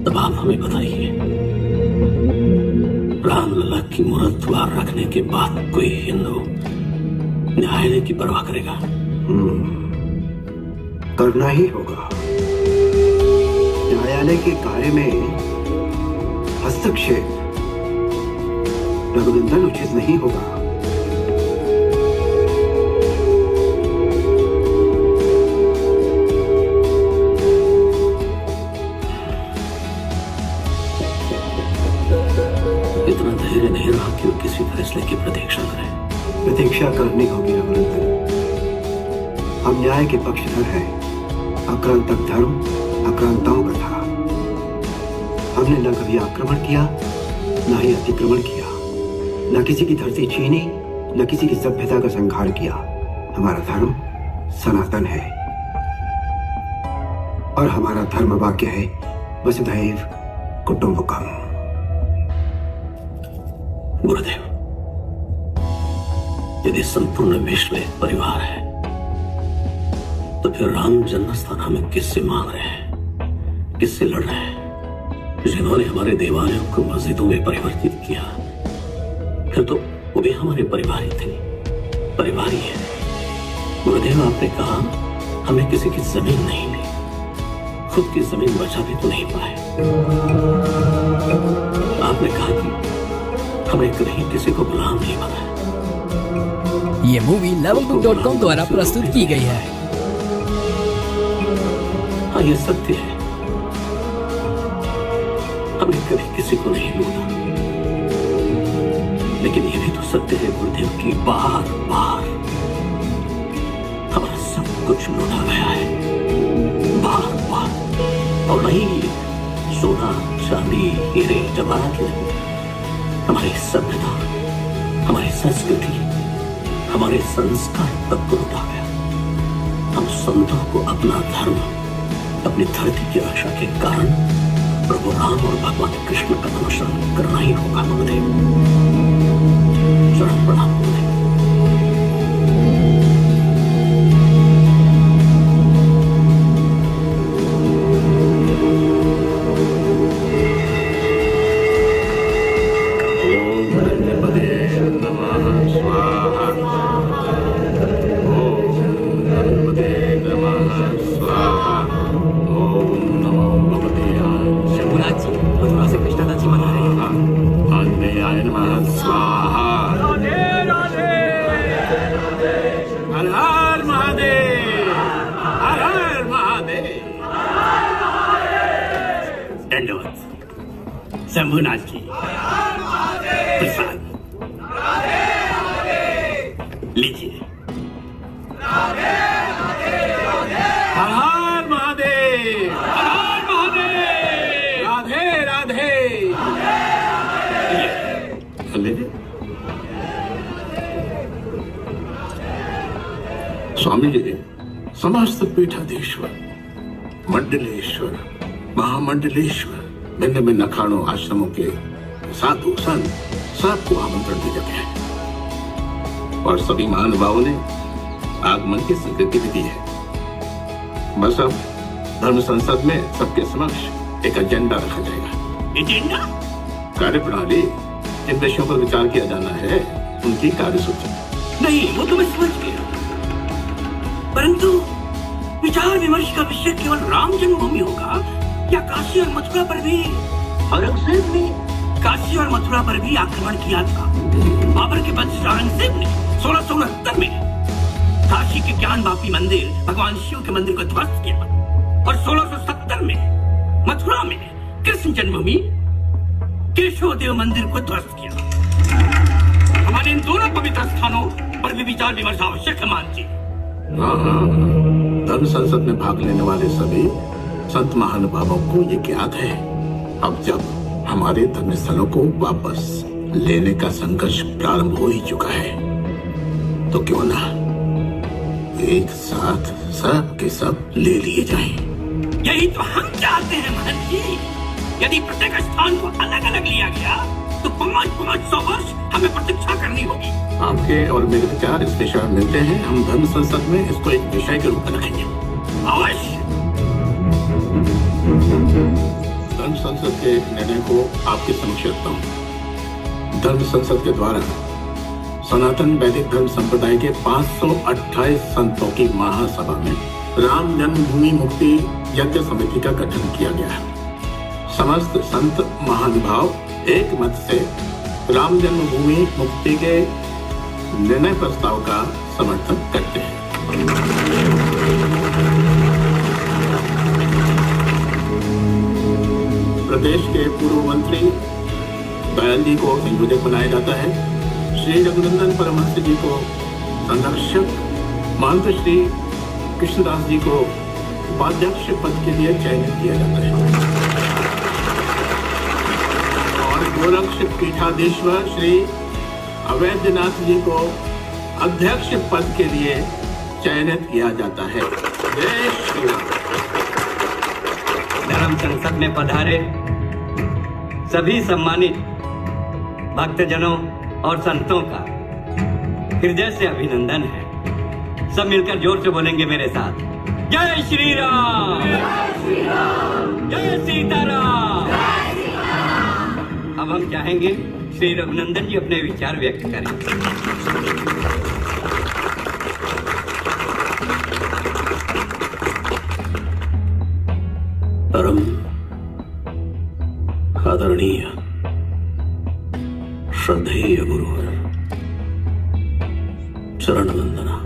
तब आप हमें बताइए, रामलला की मूर्त द्वार रखने के बाद कोई हिंदू न्यायालय की परवाह करेगा? करना ही होगा। न्यायालय के कार्य में हस्तक्षेप रघुनंदन उचित नहीं होगा। इतना धैर्य नहीं रहा कि वो किसी फैसले की प्रतीक्षा करें। प्रतीक्षा करनी होगी रघुनंदन। हम न्याय के पक्षधर हैं। आक्रांतक धर्म आक्रांताओं का था। हमने न कभी आक्रमण किया, न ही अतिक्रमण किया, न किसी की धरती छीनी, न किसी की सभ्यता का संहार किया। हमारा धर्म सनातन है, और हमारा धर्म वाक्य है वसुधैव कुटुंबकम। गुरुदेव, यदि संपूर्ण विश्व एक परिवार है तो फिर राम जन्मस्थान हमें किससे मांग रहे हैं, किससे लड़ रहे हैं? जिन्होंने हमारे देवालयों को मस्जिदों में परिवर्तित किया, फिर तो वो भी हमारे परिवार ही थे, परिवार ही है। गुरुदेव, आपने कहा हमें किसी की जमीन नहीं ली, खुद की जमीन बचा भी तो नहीं पाए। आपने कहा कि हमें कहीं किसी को गुलाम नहीं बनाया। ये मूवी levelbook.com द्वारा प्रस्तुत की गई है। हाँ, ये सत्य है, हमने कभी किसी को नहीं लूटा, लेकिन ये भी तो सत्य है गुरुदेव की बार बार हमारा सब कुछ लूटा गया है, बार बार। और नहीं, सोना चांदी हीरे जवाहरात नहीं, हमारी सभ्यता, हमारी संस्कृति, हमारे संस्कार तक को लूटा गया। हम संतों को अपना धर्म, अपनी धरती की रक्षा के कारण प्रभु राम और भगवान कृष्ण का अनुसरण करना ही होगा गुरुदेव। चरण प्रणाम गुरुदेव। शंभुनाथ जी प्रसाद लीजिए। हर हर महादेव, हर हर महादेव, राधे राधे। स्वामी जी, समस्त पीठाधीश्वर, मंडलेश्वर, महामंडलेश्वर, भिन्न भिन्न अखाड़ों आश्रमों के साधु संत सबको आमंत्रण दिया गया है और सभी महानुभावों ने आगमन की स्वीकृति भी दी है। बस अब धर्म संसद में सबके समक्ष एक एजेंडा रखा जाएगा। एजेंडा? कार्य प्रणाली, जिन विषयों पर विचार किया जाना है उनकी कार्यसूची। नहीं, वो तो मैं समझ गया, परंतु विचार विमर्श का विषय केवल राम जन्मभूमि होगा या काशी और मथुरा पर भी? औरंगजेब ने काशी और मथुरा पर भी आक्रमण किया था। बाबर के वंशज औरंगजेब ने 1669 में काशी के ज्ञानवापी मंदिर भगवान शिव के मंदिर को ध्वस्त किया और 1670 में मथुरा में कृष्ण जन्मभूमि केशव देव मंदिर को ध्वस्त किया। हमारे इन दोनों पवित्र स्थानों पर भी विचार विमर्श आवश्यक है मान जी। धर्म संसद में भाग लेने वाले सभी संत महानुभावों को ये ज्ञात है। अब जब हमारे धर्म स्थलों को वापस लेने का संघर्ष प्रारंभ हो ही चुका है, तो क्यों ना एक साथ सब के सब ले लिए जाएं। यही तो हम चाहते हैं महंत जी। यदि प्रत्येक स्थान को अलग अलग लिया गया तो 500 वर्ष हमें प्रतीक्षा करनी होगी। आपके और मेरे विचार इस विषय में मिलते हैं। हम धर्म संसद में इसको एक विषय के रूप में रखेंगे। अवश्य। धर्म संसद के निर्णय को आपके समक्ष रखता हूँ। धर्म संसद के द्वारा सनातन वैदिक धर्म संप्रदाय के 528 संतों की महासभा में राम जन्मभूमि मुक्ति यज्ञ समिति का गठन किया गया है। समस्त संत महानुभाव एक मत से राम जन्मभूमि मुक्ति के निर्णय प्रस्ताव का समर्थन करते हैं। प्रदेश के पूर्व मंत्री दयाल जी को संयोजक बनाया जाता है। श्री रघुनंदन परमहंस जी को संरक्षक, महंत श्री कृष्णदास जी को उपाध्यक्ष पद के लिए चयनित किया जाता है और गोरक्ष पीठाधीश्वर श्री अवैधनाथ जी को अध्यक्ष पद के लिए चयनित किया जाता है। जय श्री राम। धर्म संसद में पधारे सभी सम्मानित भक्तजनों और संतों का हृदय से अभिनंदन है। सब मिलकर जोर से बोलेंगे मेरे साथ। जय श्री राम, जय सीताराम। अब हम चाहेंगे श्री रघुनंदन जी अपने विचार व्यक्त करें। परम आदरणीय श्रद्धेय गुरुवर चरण वंदना।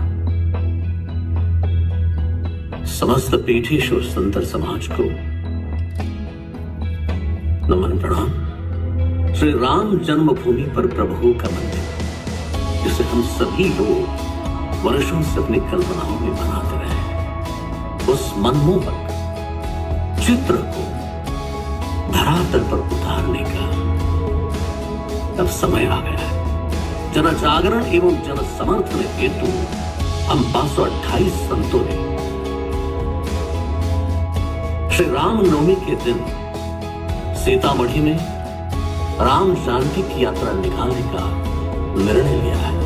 समस्त पीठेश्वर संतर समाज को नमन प्रणाम। श्री राम जन्मभूमि पर प्रभु का मंदिर, जिसे हम सभी लोग वर्षों से अपनी कल्पनाओं में बनाते रहे, उस मनमोहक चित्र को धरातल पर उतारने का अब समय आ गया है। जन जागरण एवं जन समर्थन हेतु हम 528 संतों ने श्री रामनवमी के दिन सीतामढ़ी में राम जानकी की यात्रा निकालने का निर्णय लिया है।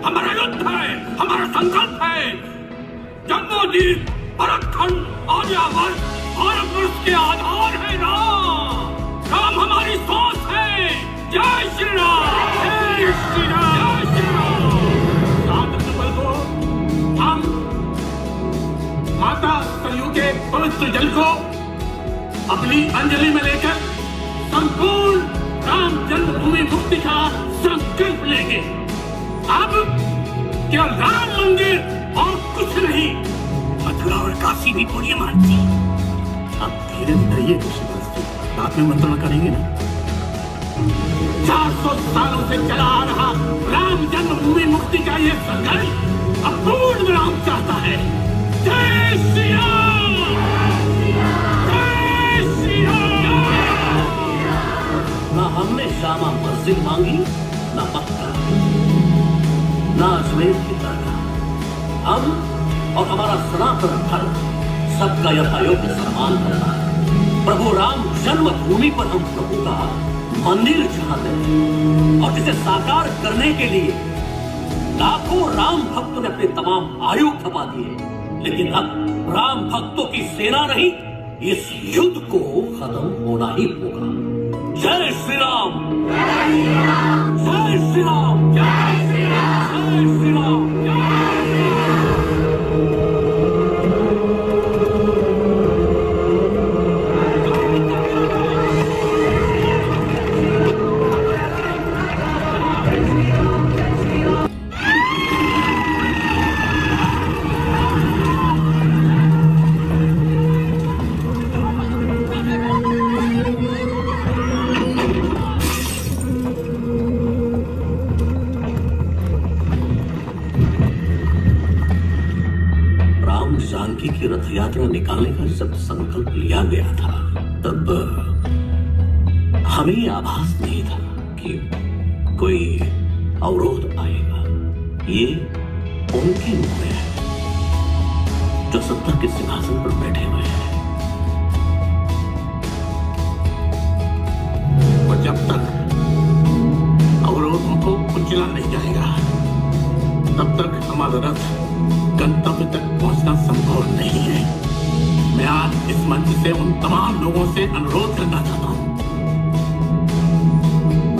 हमारा युद्ध है, हमारा संकल्प है। जन्मोदीप, भरतखंड, आर्यावर्त, भारतवर्ष के आधार है राम। राम हमारी सोच है। जय श्री राम, जय श्री राम, जय श्री राम। शांति को हम माता सरयू के पवित्र जल को अपनी अंजलि में लेकर संपूर्ण राम जन्मभूमि मुक्ति का संकल्प लेंगे। अब क्या राम मंदिर और कुछ नहीं, मथुरा और काशी भी पुण्य मानती। आप धीरे धीरे रात में मंत्रणा करेंगे ना। 400 सालों से चला आ रहा राम जन्मभूमि मुक्ति का ये संकल्प अब पूर्ण राम चाहता है। जय श्री राम, जय श्री राम। ना हमने जामा मस्जिद मांगी, ना मक्का, ना अजमेर की दरगाह। हम और हमारा सनातन धर्म सबका यथायोग्य सम्मान करता है। प्रभु राम जन्मभूमि पर हम प्रभु का मंदिर चाहते हैं और जिसे साकार करने के लिए लाखों राम भक्तों ने अपने तमाम आयु खपा दिए, लेकिन अब राम भक्तों की सेना नहीं, इस युद्ध को खत्म होना ही होगा। जय श्री राम, जय श्री राम, जय श्री राम, जय श्री राम, जय श्री राम। जानकी की रथ यात्रा निकालने का जब संकल्प लिया गया था, तब हमें आभास नहीं था कि कोई अवरोध आएगा। ये उनकी मुहर है जो सत्ता के सिंहासन पर बैठे हुए हैं। और जब तक अवरोधों को कुचला नहीं जाएगा, तब तक हमारा रथ गंतव्य तक पहुंचना संभव नहीं है। मैं आज इस मंच से उन तमाम लोगों से अनुरोध करना चाहता हूं,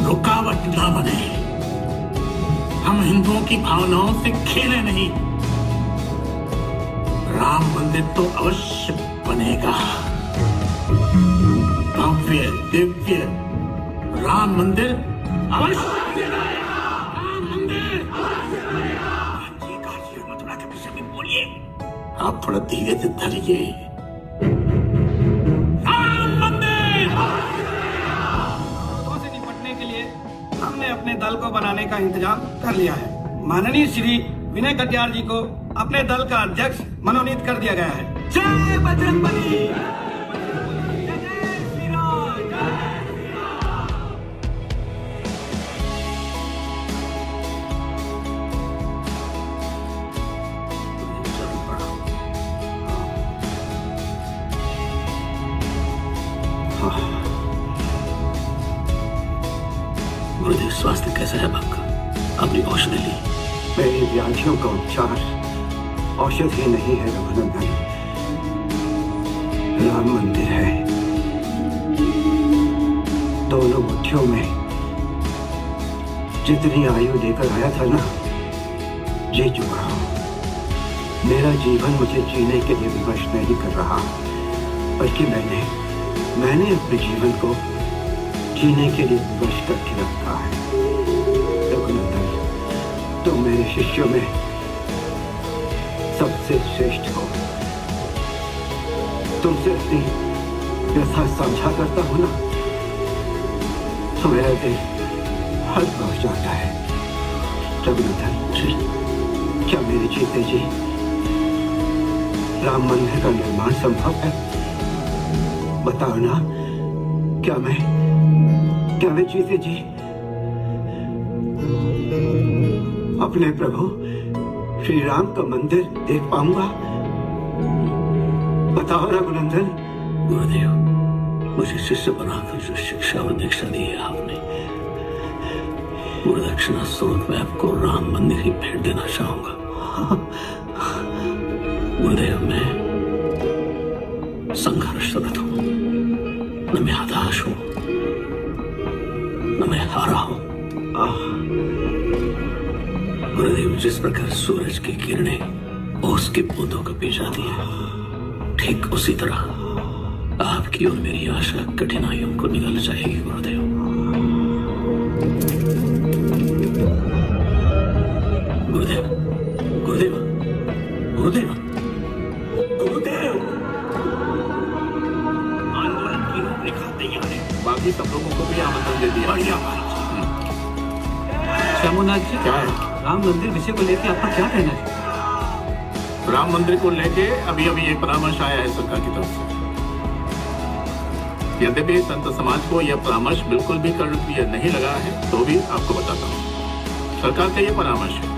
रुकावट ना बने। हम हिंदुओं की भावनाओं से खेले नहीं। राम मंदिर तो अवश्य बनेगा, भव्य दिव्य राम मंदिर अवश्य बनेगा। राम मंदिर आप थोड़ा धीरे से धरिए। राम मंदिर विरोधों से निपटने के लिए हमने अपने दल को बनाने का इंतजाम कर लिया है। माननीय श्री विनय कटियार जी को अपने दल का अध्यक्ष मनोनीत कर दिया गया है। जय बजरंगबली। गुरुदेव, स्वास्थ्य कैसा है आपका? आपने औषधि ली? मेरी व्याधियों का उपचार औषधि नहीं है रघुनंदन, राम मंदिर है। दोनों मुट्ठियों में जितनी आयु लेकर आया था ना, जी चुका हूं। मेरा जीवन मुझे जीने के लिए विवश नहीं कर रहा, बल्कि मैंने अपने जीवन को जीने के लिए विवश करके रखा है। रघुनंदन, तुम मेरे शिष्यों में सबसे श्रेष्ठ हो। तुमसे अपनी व्यथा साझा करता हूं ना, तो मेरा दिल हल्का हो जाता है। रघुनंदन जी, क्या मेरे जीते जी राम मंदिर का निर्माण संभव है? बताओ ना, क्या मैं जीते जी अपने प्रभु श्री राम का मंदिर देख पाऊंगा? बताओ रघुनंदन। गुरुदेव, मुझे शिष्य बनाकर जो शिक्षा और दीक्षा दी है आपने, गुरुदक्षिणा स्वरूप मैं आपको राम मंदिर ही भेंट देना चाहूंगा। गुरुदेव, मैं संघर्षरत हूं, न मैं हताश हूं, न मैं हारा हूं। गुरुदेव, जिस प्रकार सूरज की किरणें ओस के बूंदों को पी जाती है, ठीक उसी तरह आपकी और मेरी आशा कठिनाइयों को निगल जाएगी। गुरुदेव, गुरुदेव, गुरुदेव, गुरुदेव, गुरुदेव। आंदोलन की रूपरेखा तैयार है, बाकी सब लोगों को भी आमंत्रण दे दिया। बढ़िया भाई। श्यामोनाथ जी, क्या है? राम मंदिर विषय को लेकर आपका क्या कहना है? राम मंदिर को लेके अभी एक परामर्श आया है सरकार की तरफ से। यद्यपि संत समाज को यह परामर्श बिल्कुल भी कर्तव्य नहीं लगा है, तो भी आपको बताता हूँ। सरकार का यह परामर्श है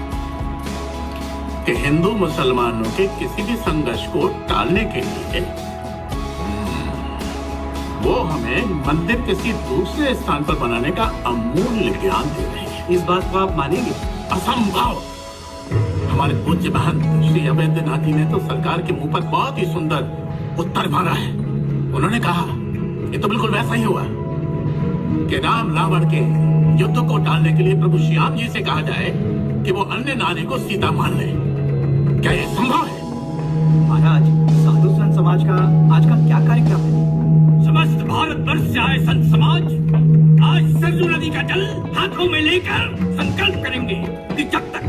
कि हिंदू मुसलमानों के किसी भी संघर्ष को टालने के लिए वो हमें मंदिर किसी दूसरे स्थान पर बनाने का अमूल्य ज्ञान दे रहे हैं। इस बात को आप मानेंगे? असंभव। हमारे पूज्य महंत श्री अवैधनाथ जी ने तो सरकार के मुंह पर बहुत ही सुंदर उत्तर मारा है। उन्होंने कहा, ये तो बिल्कुल वैसा ही हुआ कि राम रावण के युद्ध को टालने के लिए प्रभु श्याम जी से कहा जाए कि वो अन्य नारी को सीता मान ले। क्या ये संभव है? महाराज, साधु संत समाज का आज का क्या कार्यक्रम है? समस्त भारत वर्ष से आए संत समाज आज सरजू नदी का जल हाथों में लेकर संकल्प करेंगे कि जब तक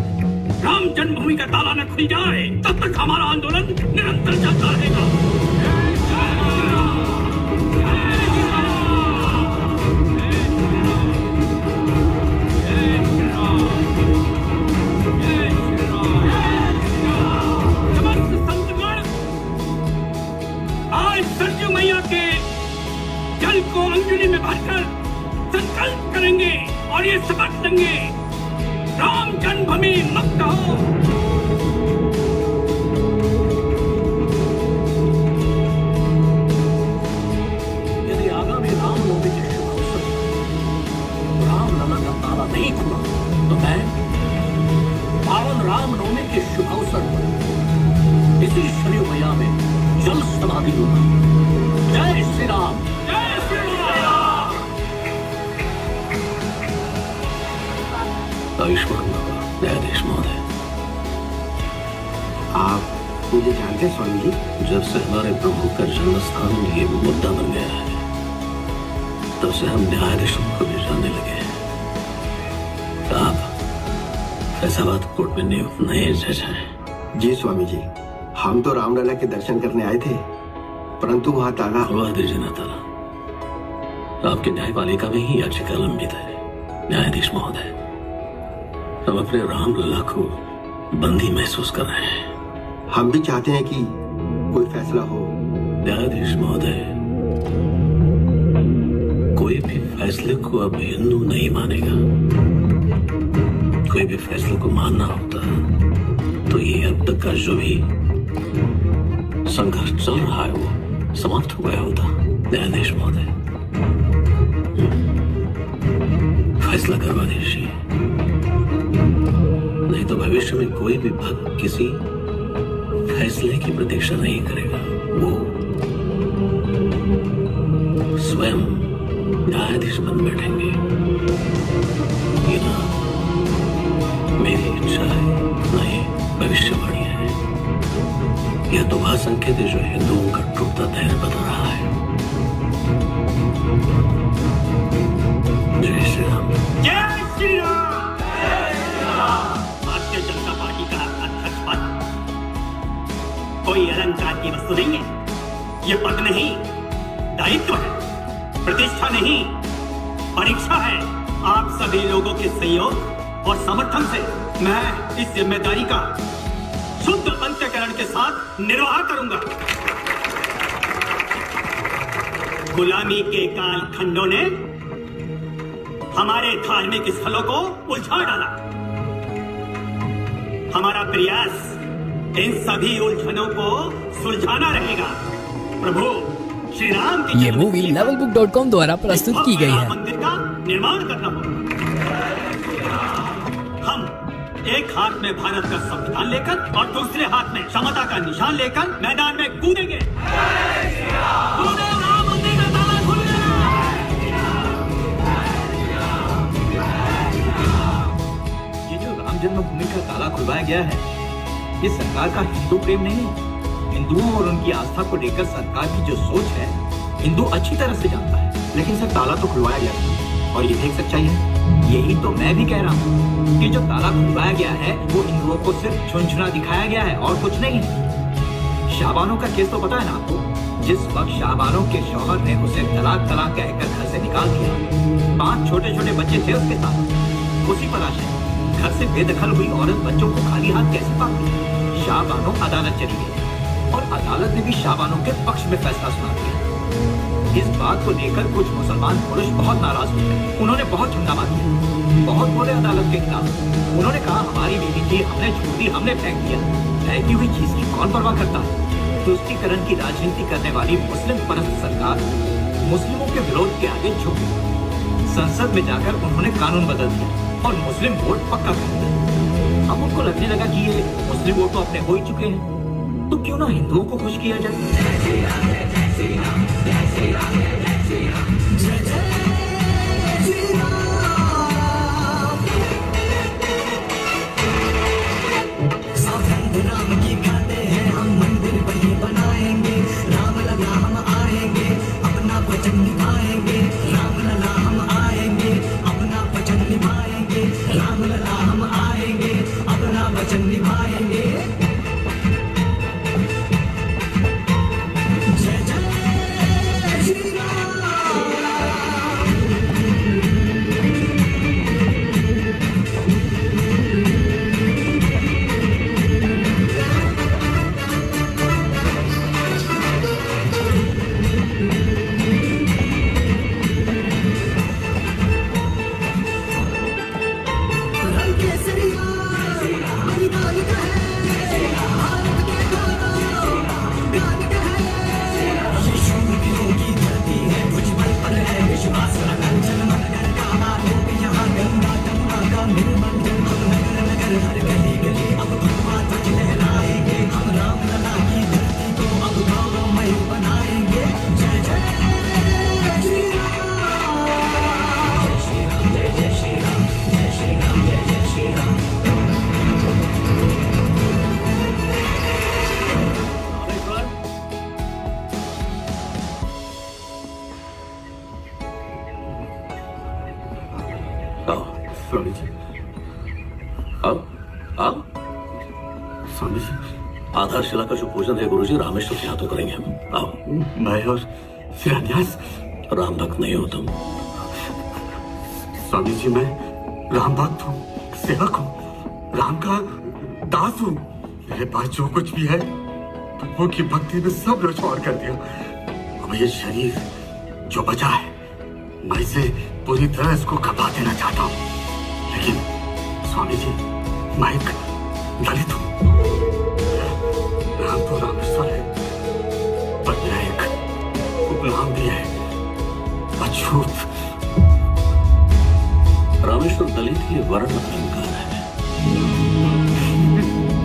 राम जन्मभूमि का ताला न खुल जाए, तब तक हमारा आंदोलन निरंतर चलता रहेगा। समस्त संतगण आज सरजू मैया के जल को अंजलि में भरकर संकल्प करेंगे और ये शपथ लेंगे, राम जन्मभूमि मुक्त हो। यदि आगामी रामनवमी के शुभ अवसर रामलला का ताला नहीं खुला, तो मैं पावन रामनवमी के शुभ अवसर पर इसी शरीर मैया में जल समाधि लूंगा। जय श्री राम। जय श्री राम। आयुष्मान न्यायाधीश महोदय, आप मुझे जानते हैं स्वामी जी? जब से हमारे प्रभु का जन्म स्थान ये मुद्दा बन गया है, तब से हम न्यायाधीशों को भी जानने लगे हैं। आप फैसलाबाद कोर्ट में नियुक्त नए जज हैं। जी स्वामी जी, हम तो रामलला के दर्शन करने आए थे, परंतु वहाँ ताला। खुलवा दीजिए ना ताला। आपकी न्यायपालिका में ही याचिका लंबित है। न्यायाधीश महोदय, हम अपने रामलला को बंदी महसूस कर रहे हैं। हम भी चाहते हैं कि कोई फैसला हो। न्यायाधीश महोदय, कोई भी फैसले को अब हिंदू नहीं मानेगा। कोई भी फैसले को मानना होता तो ये अब तक का जो भी संघर्ष चल रहा है वो समाप्त हो गया होता। न्यायाधीश महोदय, फैसला करवा दीजिए, नहीं तो भविष्य में कोई भी भक्त किसी फैसले की प्रतीक्षा नहीं करेगा। वो स्वयं न्यायाधीश बन बैठेंगे। ये ना मेरी इच्छा है, न ये भविष्यवाणी है। यह तो वह संकेत है जो हिंदुओं का टूटता धैर्य बता रहा है। जय श्री राम। जय श्री राम। भारतीय जनता पार्टी का अध्यक्ष पद कोई अलंकार की वस्तु नहीं है। ये पद नहीं, दायित्व है, प्रतिष्ठा नहीं, परीक्षा है। आप सभी लोगों के सहयोग और समर्थन से मैं इस जिम्मेदारी का शुद्ध अंतःकरण के साथ निर्वाह करूंगा। गुलामी के काल खंडों ने हमारे धार्मिक स्थलों को उलझा डाला। हमारा प्रयास इन सभी उलझनों को सुलझाना रहेगा। प्रभु श्री राम की ये मूवी levelbook.com द्वारा प्रस्तुत की गई है। मंदिर का निर्माण करना होगा। हम एक हाथ में भारत का संविधान लेकर और दूसरे हाथ में समता का निशान लेकर मैदान में कूदेंगे। राम मंदिर का ताला खुल गया। ये जो राम जन्मभूमि का ताला खुलवाया गया है, ये सरकार का हिंदू प्रेम नहीं है। हिंदुओं और उनकी आस्था को लेकर सरकार की जो सोच है, हिंदू अच्छी तरह से जानता है। लेकिन सर, ताला तो खुलवाया गया था और ये भी एक सच्चाई है। यही तो मैं भी कह रहा हूँ कि जो ताला खुलवाया गया है वो हिंदुओं को सिर्फ झुंझुना दिखाया गया है और कुछ नहीं है। शाहबानों का केस तो पता है ना आपको? जिस वक्त शाहबानों के शौहर ने उसे तलाक तलाक कहकर घर से निकाल दिया, 5 छोटे छोटे बच्चे थे उसके साथ। उसी पर आशय घर से बेदखल हुई औरत बच्चों को खाली हाथ कैसे पाती? शाहबानों अदालत चली गई और अदालत ने भी शाहबानों के पक्ष में फैसला सुना दिया। इस बात को लेकर कुछ मुसलमान पुरुष बहुत नाराज हुए। उन्होंने बहुत हंगामा किया, बहुत बोले अदालत के खिलाफ। उन्होंने कहा हमारी बीवी थी, हमने छोड़ दी, हमने फेंक दिया। फेंकी हुई चीज की कौन परवाह करता? तुष्टीकरण की राजनीति करने वाली मुस्लिम परस्त सरकार मुस्लिमों के विरोध के आगे झुक गई। संसद में जाकर उन्होंने कानून बदल दिया और मुस्लिम वोट पक्का कर दिया। अब उनको लगने लगा कि ये मुस्लिम वोट तो अपने हो ही चुके हैं, तो क्यों ना हिंदुओं को खुश किया जाए। राम की खाते हैं हम, मंदिर वही बनाएंगे। राम लला हम आएंगे, अपना वचन निभाएंगे। राम लला हम आएंगे, अपना वचन निभाएंगे। राम लला हम आएंगे, अपना वचन निभाएंगे। जय जय श्री राम। रंग केसरिया बलिदान का है, भारत के गौरव गान का है। ये शूरवीरों की धरती है, मुझ बल पर है विश्वास। अटल जनमन कर कामा लोग यहाँ, गंगा गंगा का निर्मल निर्मल नगर नगर हर गली गली अब भगवा ध्वज लहराएंगे। हम राम लला की धरती को अब गौरवमय बनाएंगे। जय जय श्री राम। जय श्री राम, जय जय श्री राम, जय श्री राम, जय जय श्री राम। आओ स्वामी जी, आओ आओ। स्वामी जी, आधारशिला का जो पूजन है गुरुजी रामेश्वर के हाथों करेंगे हम। आओ। मैं और शिलान्यास। राम भक्त नहीं हो तुम। स्वामी जी, मैं राम भक्त हूँ, सेवक हूँ, राम का दास हूँ। मेरे पास जो कुछ भी है प्रभु की भक्ति में सब न्यौछावर कर दिया। अब ये शरीर जो बचा है मैं इसे पूरी तरह इसको खपा देना चाहता हूँ। लेकिन स्वामी जी मैं एक दलित हूँ। नाम तो रामेश्वर है पर मेरा एक उपनाम भी है अछूत। रामेश्वर दलित ये वर्ण अलंकार है।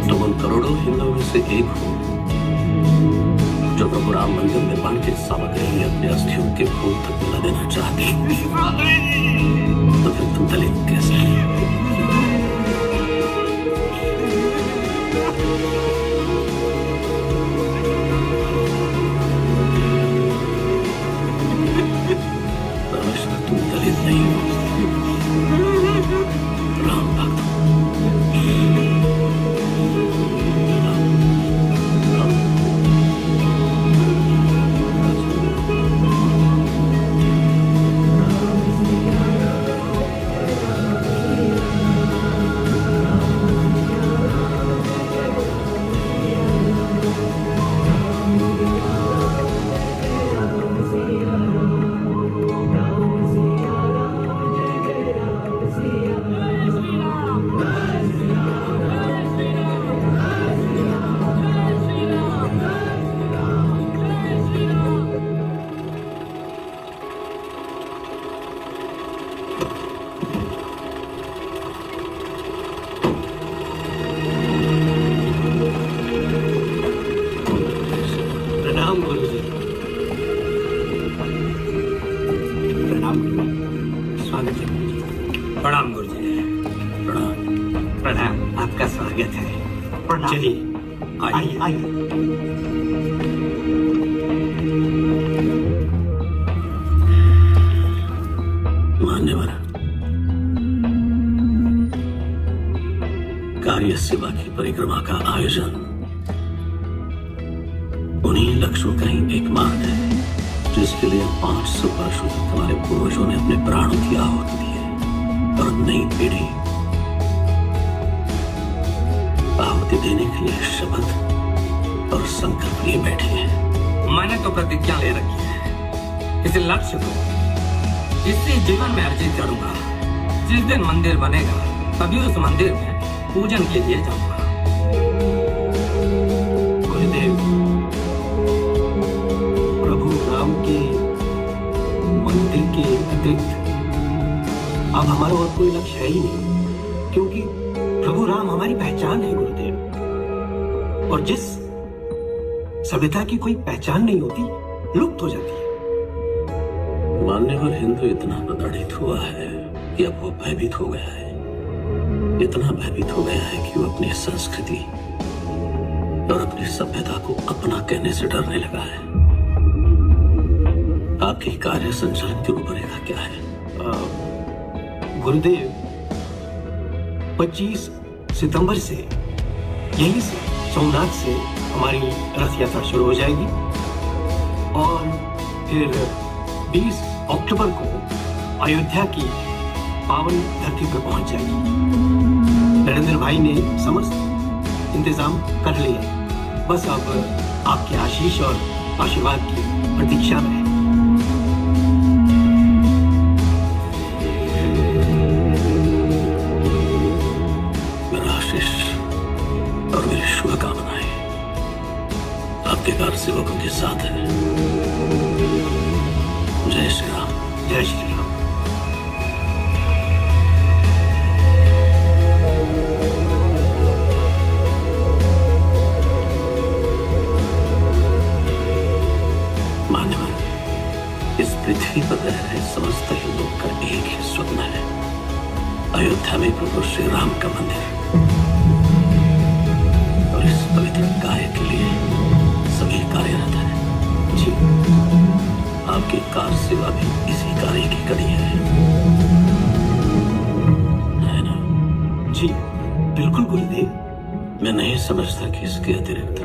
तुम उन करोड़ों हिंदुओं में से एक हो जो प्रभु राम मंदिर निर्माण की सामग्री अपने अस्थियों के फूल तक मिला देना चाहते हो। तो फिर तुम दलित कैसे? रामेश्वर तुम दलित नहीं हो, राम भक्त। प्रणाम गुरु जी। प्रणाम प्रणाम, आपका स्वागत है। प्रणाम। चलिए आइए आइए। मान्यवर, कार्य सेवा की परिक्रमा का आयोजन उन्हीं लक्ष्यों का ही एक मार्ग है जिसके लिए 500 वर्षों तक हमारे पूर्वजों ने अपने प्राणों की आहुति दी है। और नई पीढ़ी आहुति देने के लिए शपथ और संकल्प लिए बैठी है। मैंने तो प्रतिज्ञा ले रखी है, इस लक्ष्य को इसी जीवन में अर्जित करूंगा। जिस दिन मंदिर बनेगा तभी उस मंदिर में पूजन के लिए जाऊंगा। गुरुदेव, प्रभु राम के मंदिर के अतिरिक्त अब हमारा और कोई लक्ष्य है ही नहीं, क्योंकि प्रभु राम हमारी पहचान है गुरुदेव। और जिस सभ्यता की कोई पहचान नहीं होती लुप्त हो जाती है। मान्यवर हिंदू इतना प्रताड़ित हुआ है कि अब वो भयभीत हो गया है। इतना भयभीत हो गया है कि वो अपनी संस्कृति और अपनी सभ्यता को अपना कहने से डरने लगा है। आपकी कार्य संचालन की रूपरेखा क्या है? गुरुदेव, 25 सितंबर से यहीं से सोमनाथ से हमारी रथ यात्रा शुरू हो जाएगी और फिर 20 अक्टूबर को अयोध्या की पावन धरती पर पहुंच जाएगी। नरेंद्र भाई ने समस्त इंतजाम कर लिए, बस अब आपके आशीष और आशीर्वाद की प्रतीक्षा में है। और मेरी शुभकामनाएं आपके कार सेवकों के साथ है। जय श्री राम। जय श्री राम। मान्यवर, इस पृथ्वी पर रह रहे समस्त हिंदुओं का एक ही स्वप्न है, अयोध्या में प्रभु श्री राम का मंदिर। और इस पवित्र कार्य के लिए सभी कार्यरत हैं। जी, आपकी कार सेवा भी इसी कार्य की कड़ी है ना? जी बिल्कुल गुरुदेव। मैं नहीं समझता कि इसके अतिरिक्त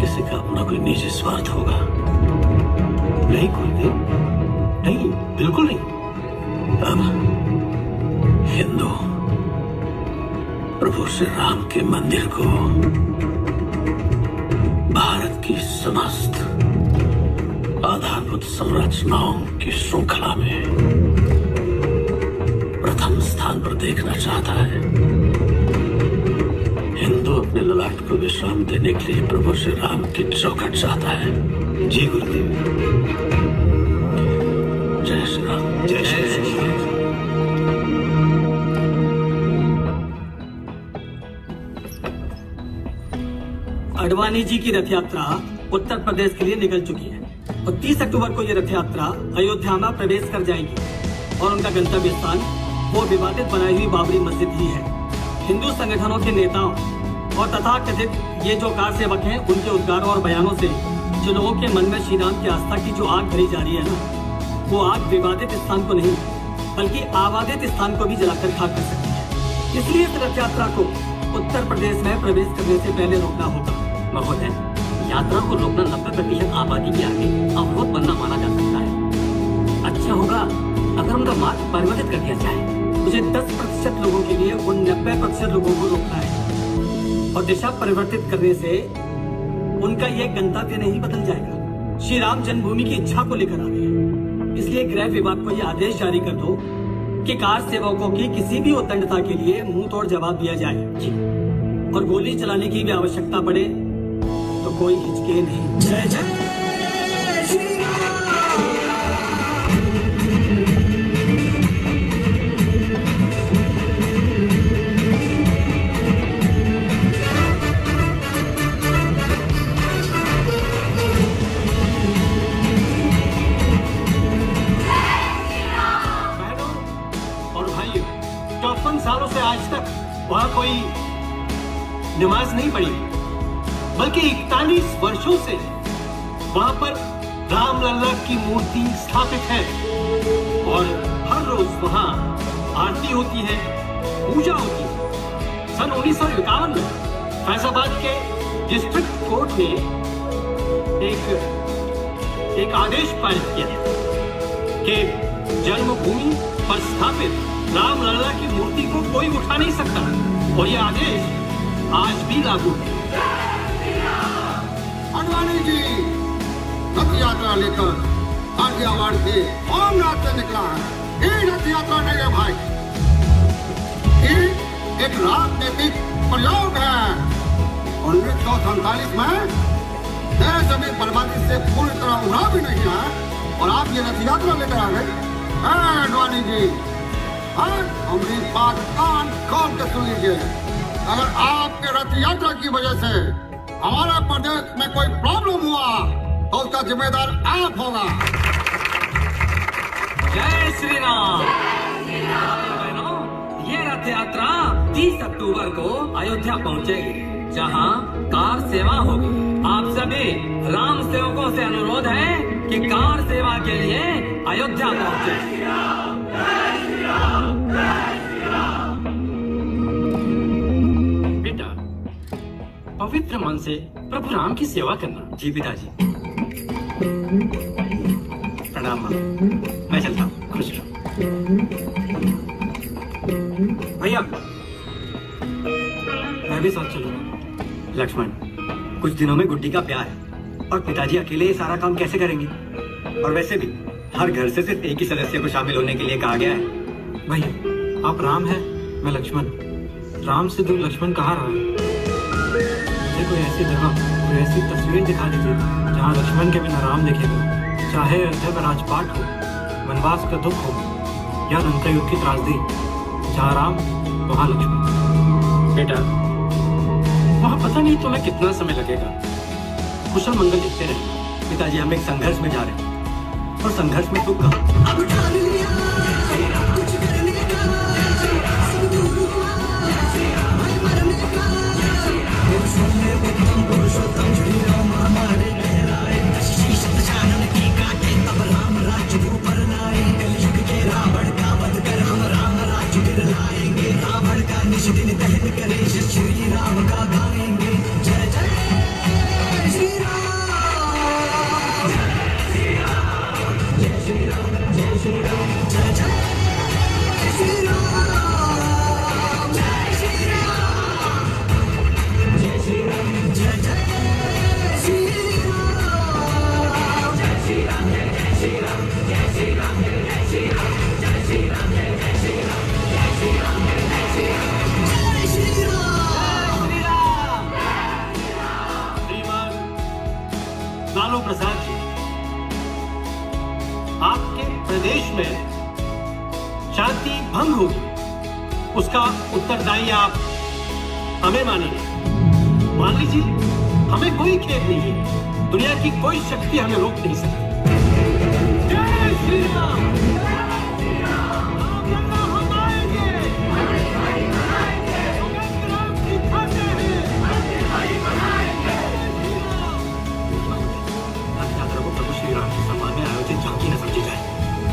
किसी का अपना कोई निजी स्वार्थ होगा। नहीं गुरुदेव, नहीं, बिल्कुल नहीं। अब हिंदू प्रभु श्री राम के मंदिर को भारत की समस्त आधारभूत संरचनाओं की श्रृंखला में प्रथम स्थान पर देखना चाहता है। हिंदू अपने ललाट को विश्राम देने के लिए प्रभु श्री राम की चौखट चाहता है। जी गुरुदेव। जय श्री राम। जय श्री राम। अडवाणी जी की रथ यात्रा उत्तर प्रदेश के लिए निकल चुकी है और 30 अक्टूबर को ये रथ यात्रा अयोध्या में प्रवेश कर जाएगी और उनका गंतव्य स्थान वो विवादित बनाई हुई बाबरी मस्जिद ही है। हिंदू संगठनों के नेताओं और तथाकथित ये जो कार सेवक हैं, उनके उद्गारों और बयानों से जो लोगों के मन में श्री राम की आस्था की जो आग भरी जा रही है ना, वो आग विवादित स्थान को नहीं बल्कि आबादित स्थान को भी जलाकर खाक कर सकती है। इसलिए इस रथ यात्रा को उत्तर प्रदेश में प्रवेश करने से पहले रोकना होगा। महोदय, यात्रा को रोकना 90% आबादी के आगे अवरोध बनना माना जा सकता है। अच्छा होगा अगर उनका मार्ग परिवर्तित कर दिया जाए। मुझे 10% लोगों के लिए उन 90% लोगों को रोकना है और दिशा परिवर्तित करने से उनका ये गंतव्य नहीं बदल जाएगा। श्री राम जन्मभूमि की इच्छा को लेकर आ गए। इसलिए गृह विभाग को यह आदेश जारी कर दो कि कार सेवकों की किसी भी उद्दंडता के लिए मुंह तोड़ जवाब दिया जाए जी। और गोली चलाने की भी आवश्यकता पड़े तो कोई हिचके नहीं। जय जय श्री और भाइयों, 54 सालों से आज तक वहाँ कोई नमाज नहीं पढ़ी, बल्कि 41 वर्षों से वहां पर राम लल्ला की मूर्ति स्थापित है और हर रोज वहां आरती होती है, पूजा होती है। सन 1951 में फैजाबाद के डिस्ट्रिक्ट कोर्ट ने एक आदेश पारित किया कि जन्मभूमि पर स्थापित राम लल्ला की मूर्ति को कोई उठा नहीं सकता और यह आदेश आज भी लागू है। अडवाणी जी रथ यात्रा लेकर गाजियाबाद से सोमनाथ से निकला है। ये रथ यात्रा नहीं है भाई, ये एक राजनीतिक प्रयोग है। 1947 में देश अभी बर्बादी से पूरी तरह उभरा भी नहीं है और आप ये रथ यात्रा लेकर आ गए। अडवाणी जी, हमारी बात कान खोल कर सुन लीजिए। अगर आपके रथ यात्रा की वजह से हमारे प्रदेश में कोई प्रॉब्लम हुआ तो उसका जिम्मेदार आप होगा। जय श्री राम। बहनों, ये रथ यात्रा 30 अक्टूबर को अयोध्या पहुंचेगी, जहां कार सेवा होगी। आप सभी राम सेवकों से अनुरोध है कि कार सेवा के लिए अयोध्या पहुंचे। बेटा, पवित्र मन से प्रभु राम की सेवा करना। जी पिताजी। प्रणाम माँ, मैं चलता हूँ। खुश रहो भैया। मैं भी साथ चलूंगा। लक्ष्मण, कुछ दिनों में गुड्डी का ब्याह है और पिताजी अकेले ये सारा काम कैसे करेंगे? और वैसे भी हर घर से सिर्फ एक ही सदस्य को शामिल होने के लिए कहा गया है। भैया, आप राम हैं, मैं लक्ष्मण। राम से दूर लक्ष्मण कहाँ रहा है? मुझे कोई ऐसी जगह, कोई ऐसी तस्वीर दिखा दीजिए जहाँ लक्ष्मण के बिना राम दिखेगा। चाहे अयोध्या का राजपाट हो, वनवास का दुख हो या लंका युद्ध की त्रासदी, जहाँ राम वहाँ लक्ष्मण। बेटा, वहाँ पता नहीं तुम्हें कितना समय लगेगा। कुशल मंगल लिखते रहे। पिताजी, हम एक संघर्ष में जा रहे हैं और संघर्ष में दुख का जय श्री राम, जय श्री राम, जय श्री राम। में शांति भंग होगी, उसका उत्तरदायी आप हमें मानेंगे। मान लीजिए, हमें कोई खेद नहीं है, दुनिया की कोई शक्ति हमें रोक नहीं सकती। जय श्री राम।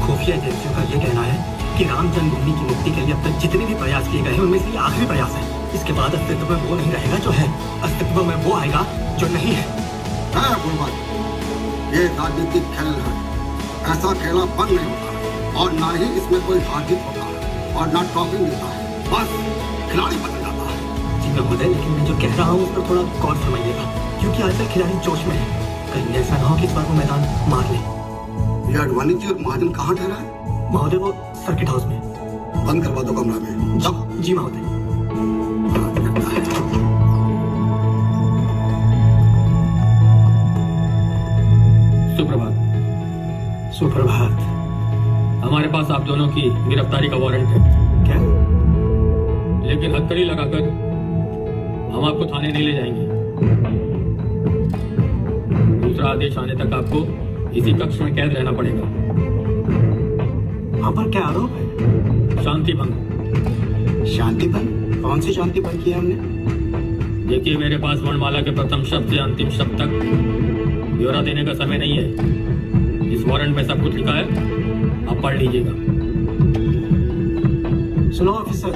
खुफिया एजेंसियों का यह कहना है कि राम जन्मभूमि की मुक्ति के लिए अब तक जितने भी प्रयास किए गए हैं उनमें से ये आखिरी प्रयास है। इसके बाद अस्तित्व में वो नहीं रहेगा जो है, अस्तित्व में वो आएगा जो नहीं है। ये राजनीतिक खेल है, ऐसा खेला बंद नहीं होता और ना ही इसमें कोई हार जीत होता है और ना ट्रॉफी मिलता है, बस खिलाड़ी बदल जाता है। जी महोदय, लेकिन मैं जो कह रहा हूँ उस पर थोड़ा गौर फरमाइएगा, क्योंकि आजकल खिलाड़ी जोश में है। कहीं ऐसा ना हो कि इस बार वो मैदान मार ले। ये अडवाणी जी और महाजन कहाँ ठहरा है? महोदय, वो सर्किट हाउस में। बंद करवा दो कमरा में। जी महोदय। सुप्रभात। सुप्रभात। हमारे पास आप दोनों की गिरफ्तारी का वारंट है। क्या? लेकिन हथकड़ी लगाकर हम आपको थाने नहीं ले जाएंगे। दूसरा आदेश आने तक आपको इसी कक्ष में कैद रहना पड़ेगा। हम पर क्या आरोप है? शांति भंग। शांति भंग? कौन सी शांति भंग की हमने? देखिए, मेरे पास वर्णमाला के प्रथम शब्द से अंतिम शब्द तक ब्यौरा देने का समय नहीं है। इस वारंट में सब कुछ लिखा है, आप पढ़ लीजिएगा। सुनो ऑफिसर,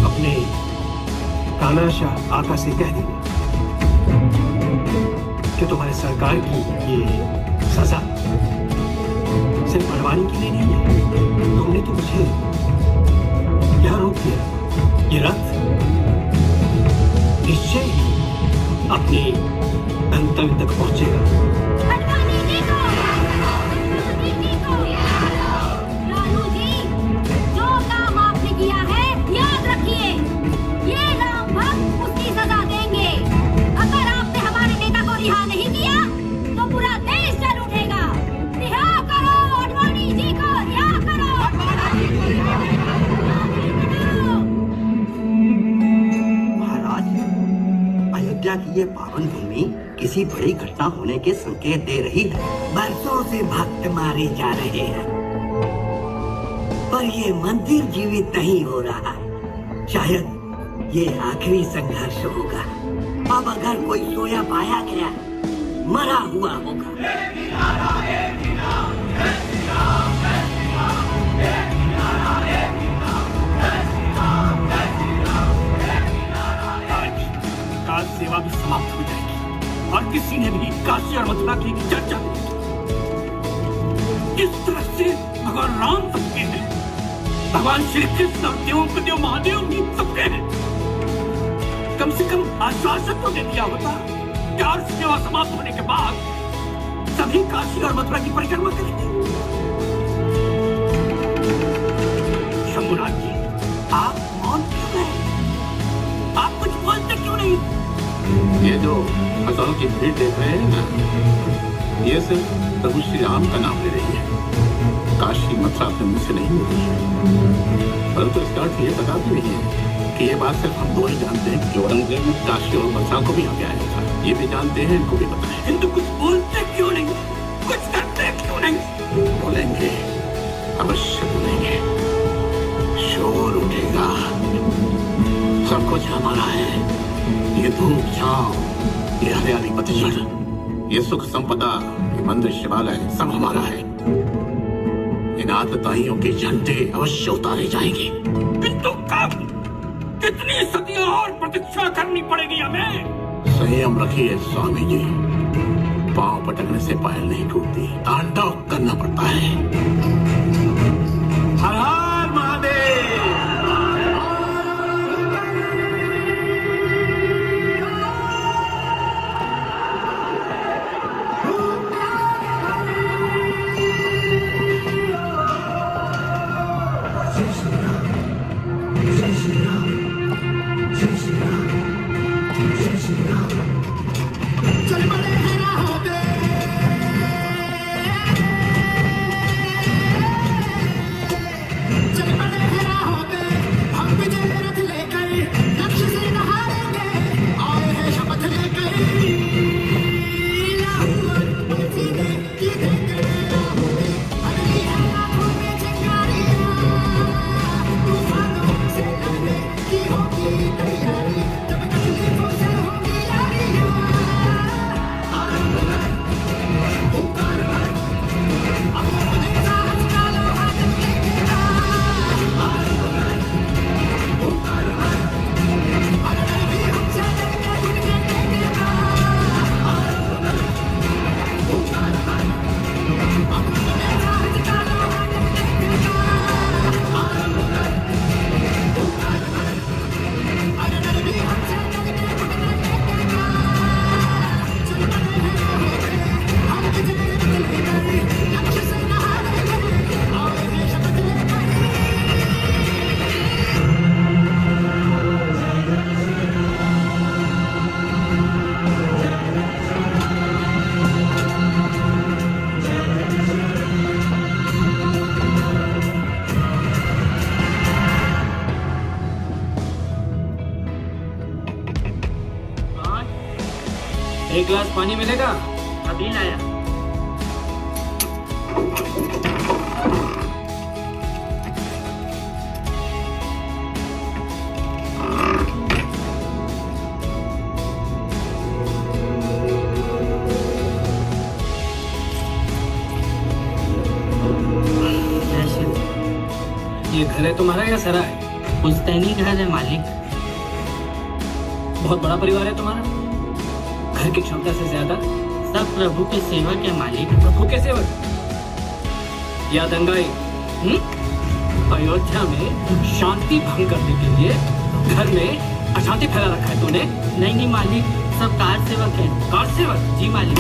अपने कानाशाह आका से कह देंगे कि तुम्हारे सरकार की ये सजा सिर्फ बड़वानी के लिए नहीं है। तुमने तो मुझे यह रोक दिया। ये रथ निश्चय ही अपने गंतव्य तक पहुंचेगा। लालू जी, जो काम आपने किया है याद रखिए, ये राम भक्त उसकी सजा देंगे। अगर आपने हमारे नेता को रिहा नहीं किया तो पूरा देश जल उठेगा। रिहा करो अडवाणी जी को, रिहा करो। महाराज, अयोध्या की ये पावन भूमि किसी बड़ी घटना होने के संकेत दे रही है। बरसों से भक्त मारे जा रहे हैं, पर ये मंदिर जीवित नहीं हो रहा है। शायद ये आखिरी संघर्ष होगा। अब अगर कोई सोया पाया गया, मरा हुआ होगा। काल सेवा भी समाप्त हो जाएगी और किसी ने भी काशी और मथुरा की चर्चा नहीं की। इस तरह से भगवान राम सबके हैं, भगवान श्री कृष्ण और देवों के देव महादेव भी सबके हैं। कम से कम आश्वासन तो दे दिया होता कि और सेवा समाप्त होने के बाद सभी काशी और मथुरा की परिक्रमा करेंगे। शंभुनाथ जी, आप मौन क्यों हैं? आप कुछ बोलते क्यों नहीं? ये जो हजारों की भीड़ देख रहे हैं ना, ये सिर्फ प्रभु श्री राम का नाम ले रही है। काशी मथुरा अपने मुंह से नहीं बोल रही है। परंतु इसका अर्थ ये पता भी नहीं है कि ये बात सिर्फ हम दो ही जानते हैं कि औरंगजेब ने काशी और मथुरा को भी हत्याया था। ये भी जानते हैं, इनको भी पता है। हिंदू कुछ बोलते क्यों नहीं? कुछ करते क्यों नहीं? बोलेंगे, अवश्य बोलेंगे। शोर उठेगा। सब कुछ हमारा है। ये धूप छांव, ये हरियाली पतझड़, ये सुख संपदा, ये मंदिर शिवालय सब हमारा है। इन आतताइयों के झंडे अवश्य उतारे जाएंगे। किंतु कब? कितनी सदियां और प्रतीक्षा करनी पड़ेगी हमें? संयम रखिए स्वामी जी। पांव पटकने से पायल नहीं टूटती, तांडव करना पड़ता है। हर हर महादेव। एक गिलास पानी मिलेगा? अभी लाया। ये घर है तुम्हारा या सरा है? पुश्तैनी घर है मालिक। बहुत बड़ा परिवार है तुम्हारा? घर की क्षमता से ज्यादा? सब प्रभु के सेवक है मालिक। प्रभु के सेवक? या दंगाई? अयोध्या में शांति भंग करने के लिए घर में अशांति फैला रखा है तूने? नहीं मालिक, सब कार सेवक है। कार सेवक? जी मालिक।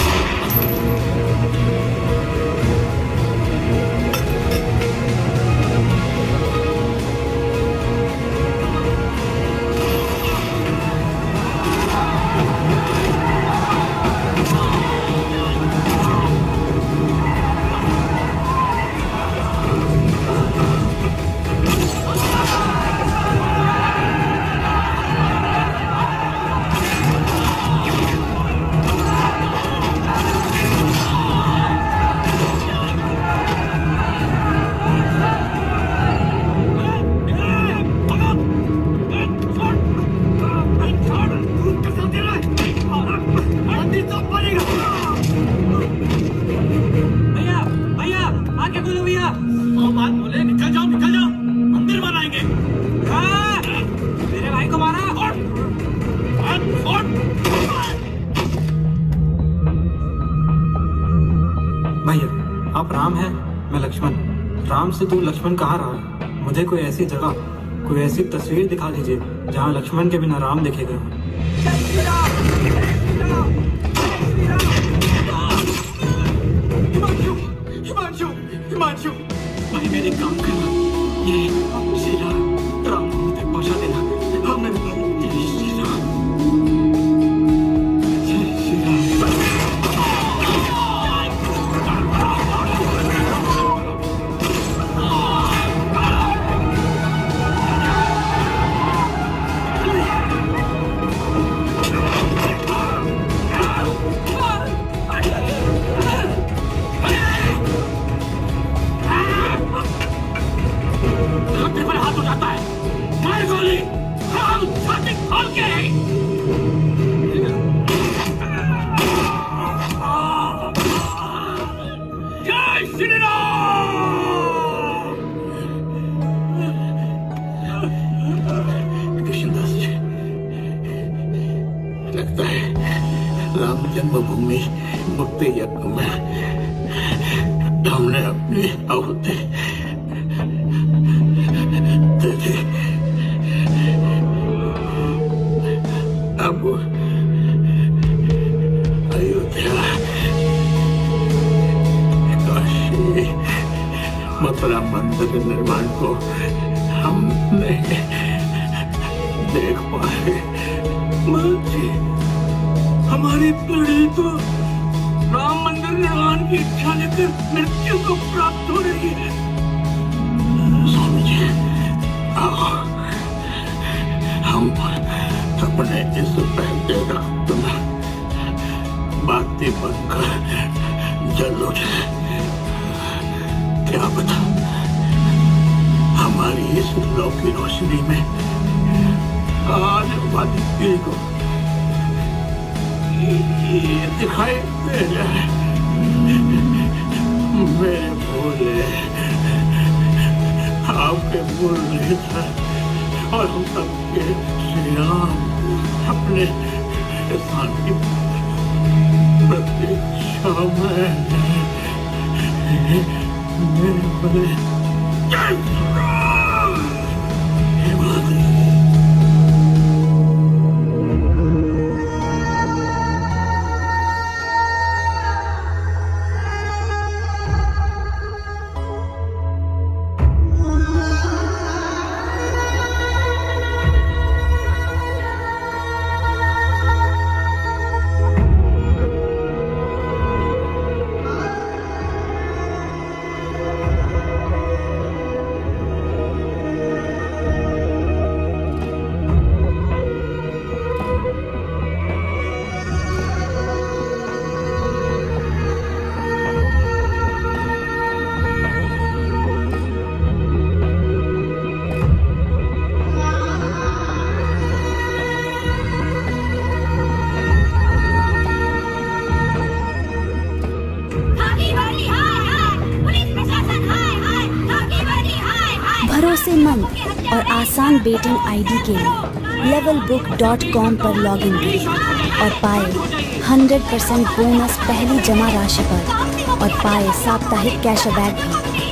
भैया आप राम हैं, मैं लक्ष्मण। राम से दूर लक्ष्मण कहाँ रहा? मुझे कोई ऐसी जगह, कोई ऐसी तस्वीर दिखा दीजिए जहाँ लक्ष्मण के बिना राम दिखेगा। हिमांशु, हिमांशु, भाई मेरे काम करना, ये श्री राम तक पहुँचा देना। हमने जय श्री राम, जय श्री राम। लगता है राम जन्मभूमि मुक्ति यज्ञ में हमने अपनी आहुति दे दी। अब अयोध्या, काशी, मथुरा मंदिर निर्माण को हम नहीं देख पाए। माँ जी, हमारी पीढ़ी तो राम मंदिर निर्माण की इच्छा लेकर मृत्यु को प्राप्त हो रही है। स्वामी जी, आओ, हम अपने इस बहते रक्त में बाती बनकर जल उठे। क्या बता, हमारी इस लौ की रोशनी में आने वाली पीढ़ी को ये दिखाई दे जाए। मेरे बोले आपके बोल नहीं था, और हम सबके श्री राम अपने शांति प्रतीक्षा में भरोसेमंद और आसान बेटिंग आईडी के लिए levelbook.com पर लॉगिन करें और पाए 100% बोनस पहली जमा राशि पर और पाए साप्ताहिक कैशबैक भी।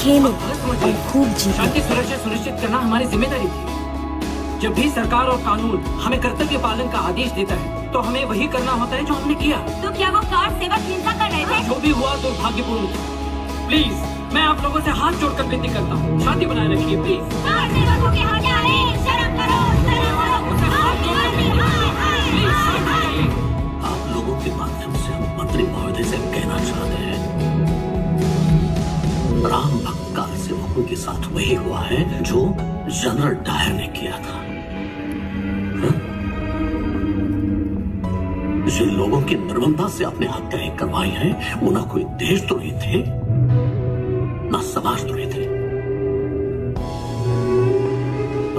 खेलो और खूब जीतो। शांति सुरक्षा सुनिश्चित करना हमारी जिम्मेदारी थी। जब भी सरकार और कानून हमें कर्तव्य पालन का आदेश देता है तो हमें वही करना होता है जो हमने किया। तो क्या वो कार सेवक हिंसा कर रहे थे? जो भी हुआ दुर्भाग्यपूर्ण था। प्लीज मैं आप लोगों से हाथ जोड़कर विनती करता हूँ, शांति बनाए रखिए प्लीज। कार सेवकों के हाथ आ रहे हैं, शर्म करो, शर्म करो। आप लोगों के माध्यम से हम मंत्री महोदय से कहना चाहते हैं, राम भक्त कार सेवकों के साथ वही हुआ है जो जनरल डायर ने किया था। जिन लोगों की निर्ममता से अपने हत्याएं करवाई हैं, वो ना कोई देशद्रोही थे ना समाजद्रोही थे।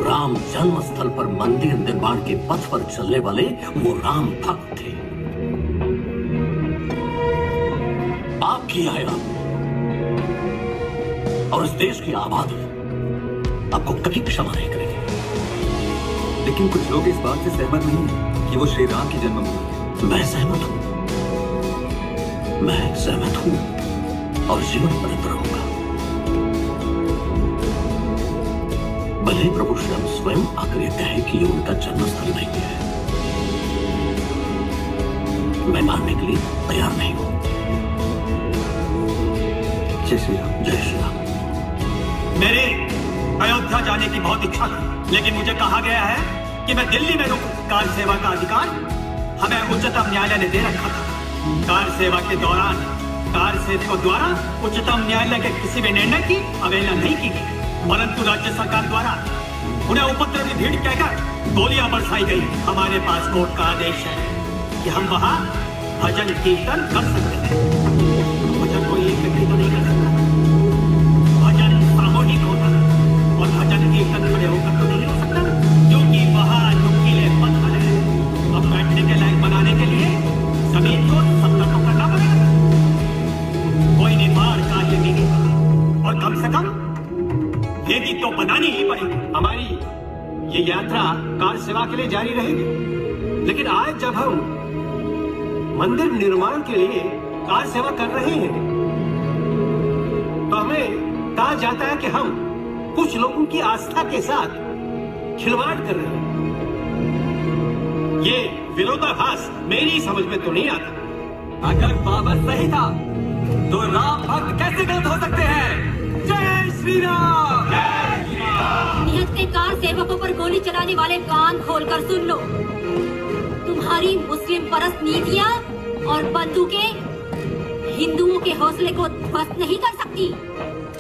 राम जन्म स्थल पर मंदिर निर्माण के पथ पर चलने वाले वो राम भक्त थे। पाप किया है आपने और इस देश की आबादी आपको कभी क्षमा नहीं करेगी। लेकिन कुछ लोग इस बात से सहमत नहीं है कि वो श्री राम की जन्मभूमि है। मैं सहमत हूं, मैं सहमत हूं और जीवन पर्यंत रहूंगा। भले प्रभु श्याम स्वयं आकर यह कहे कि ये उनका जन्मस्थल नहीं है, मैं मानने के लिए तैयार नहीं हूं। जय श्री राम। जय श्री राम। मेरे अयोध्या जाने की बहुत इच्छा थी, लेकिन मुझे कहा गया है कि मैं दिल्ली में रुकूं। कार सेवा का अधिकार हमें उच्चतम न्यायालय ने दे रखा था। कार सेवा के दौरान कार सेवकों द्वारा उच्चतम न्यायालय के किसी भी निर्णय की अवहेलना नहीं की गई, परंतु राज्य सरकार द्वारा उन्हें उपद्रवी भीड़ कहकर गोलियां बरसाई गई। हमारे पास कोर्ट का आदेश है कि हम वहां भजन कीर्तन कर सकते हैं। भजन कोई एक व्यक्ति तो नहीं कर सकता, भजन सामूहिक होता है और भजन कीर्तन खड़े होकर तो नहीं हो सकता, क्योंकि वहां नुकीले पत्थर है। अब बैठने के लायक बनाने के लिए जमीन को सबका तो करना पड़ेगा। कोई निर्माण कार्य नहीं होगा और कम से कम वेदी तो बनानी ही पड़ेगी। हमारी ये यात्रा कार सेवा के लिए जारी रहेगी, लेकिन आज जब हम मंदिर निर्माण के लिए कार सेवा कर रहे हैं तो हमें कहा जाता है कि हम कुछ लोगों की आस्था के साथ खिलवाड़ कर रहे हैं। ये विरोधाभास मेरी समझ में तो नहीं आता। अगर बाबर सही था तो राम भक्त कैसे गलत हो सकते हैं? जय श्री राम। निहत्थे कार सेवकों पर गोली चलाने वाले कान खोलकर सुन लो। तुम्हारी मुस्लिम परस्त नीतियाँ और बंदूकें हिंदुओं के हौसले को ध्वस्त नहीं कर सकती।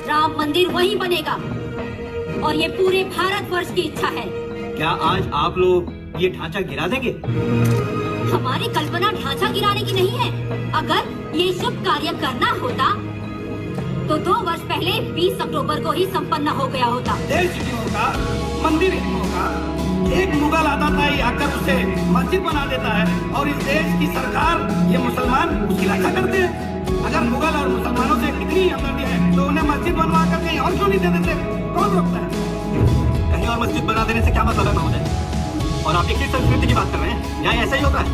राम मंदिर वहीं बनेगा और ये पूरे भारतवर्ष की इच्छा है। क्या आज आप लोग ये ढांचा गिरा देंगे? हमारी कल्पना ढांचा गिराने की नहीं है। अगर ये शुभ कार्य करना होता तो 2 वर्ष पहले 20 अक्टूबर को ही संपन्न हो गया होता। देश हिंदुओं का, मंदिर हिंदुओं का, एक मुगल आता था आकर उसे मस्जिद बना देता है और इस देश की सरकार, ये मुसलमान उसकी रक्षा करते हैं। अगर मुगल और मुसलमानों से इतनी हमदर्दी है तो उन्हें मस्जिद बनवा कर कहीं और क्यों नहीं दे देते? कौन रोकता है? कहीं और मस्जिद बना देने से क्या मतलब है महोदय? और आप किस संस्कृति की बात कर रहे हैं? यहाँ ऐसा ही होता है।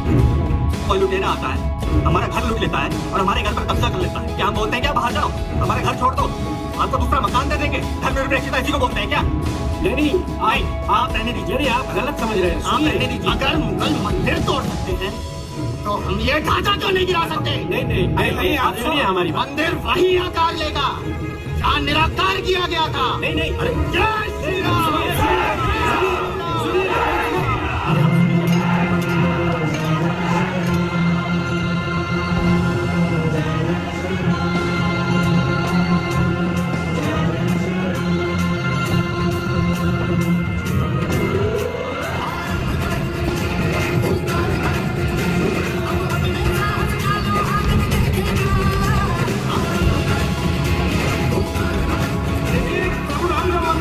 कोई लुटेरा आता है, हमारा घर लूट लेता है और हमारे घर पर कब्जा कर लेता है। क्या हम बोलते हैं क्या बाहर जाओ, हमारा घर छोड़ दो, आपको दूसरा मकान दे देंगे, घर में रक्षिता इसी को बोलते हैं क्या? नहीं आई आप रहने दीजिए। नहीं आप गलत समझ रहे हैं। आप रहने दीजिए। अगर मुगल मंदिर तोड़ सकते हैं तो हम ये ढांचा क्यों नहीं गिरा सकते? नहीं आप सुनिए हमारी बात। मंदिर वही आकार लेगा जहाँ निराकार किया गया था। नहीं अरे जय श्री राम।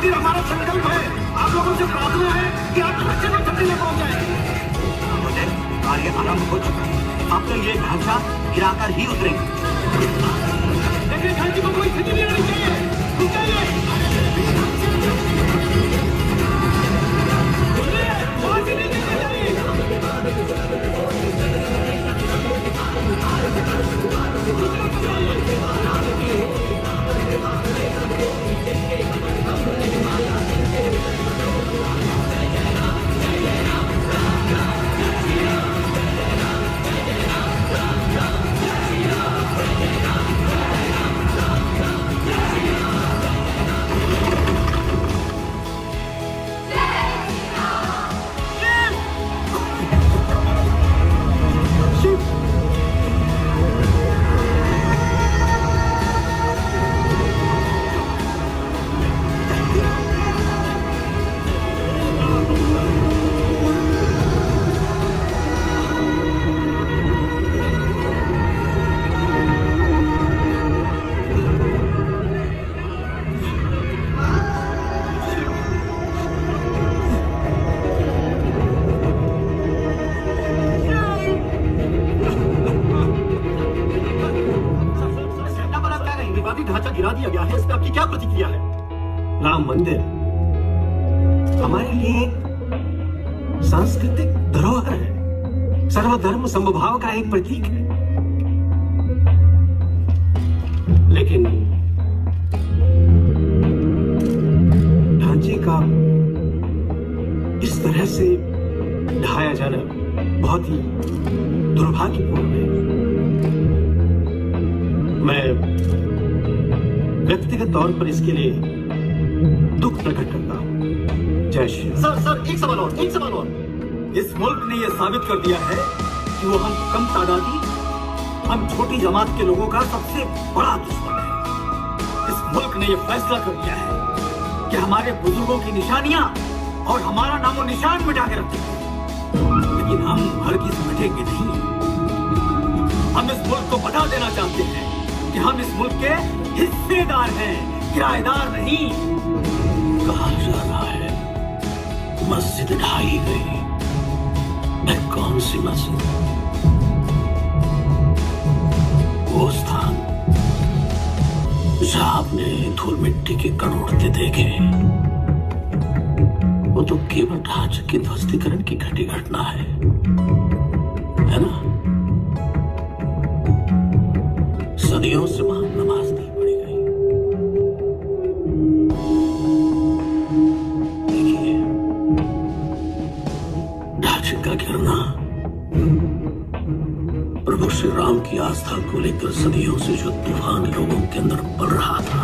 हमारा संकल्प है, आप लोगों से प्रार्थना है कि आप ढांचे को छतरी में पहुंच जाए। कार्य आरंभ हो चुका है, अब तो ये ढांचा गिराकर ही उतरेंगे। देखिए ढांचे को कोई स्थिति नहीं आनी चाहिए। रुक जाइए। ढांचा गिरा दिया गया है, इस पर आपकी क्या प्रतिक्रिया है? राम मंदिर हमारे लिए एक सांस्कृतिक धरोहर है, सर्वधर्म समभाव का एक प्रतीक है। लेकिन ढांचे का इस तरह से ढाया जाना बहुत ही दुर्भाग्यपूर्ण है। मैं व्यक्तिगत तौर पर इसके लिए दुख प्रकट करता हूं। जय श्री राम। सर एक सवाल और। इस मुल्क ने यह साबित कर दिया है कि वो हम कम तादादी, हम छोटी जमात के लोगों का सबसे बड़ा दुश्मन है। इस मुल्क ने यह फैसला कर लिया है कि हमारे बुजुर्गों की निशानियां और हमारा नामो निशान मिटा के रखेंगे, लेकिन हम हरगिज मिटेंगे नहीं। हम इस मुल्क को बता देना चाहते हैं कि हम इस मुल्क के हिस्सेदार हैं, किराएदार नहीं। कहा जा रहा है मस्जिद ढाई गई, मैं कौन सी मस्जिद? वो स्थान जहां आपने धूल मिट्टी के कण उड़ते देखे, वो तो केवल ढांचे के ध्वस्तीकरण की घटी घटना है ना? सदियों से वहां नमाज नहीं पढ़ी गई। देखिए, ढांचे का गिरना प्रभु श्री राम की आस्था को लेकर सदियों से जो तूफान लोगों के अंदर बढ़ रहा था,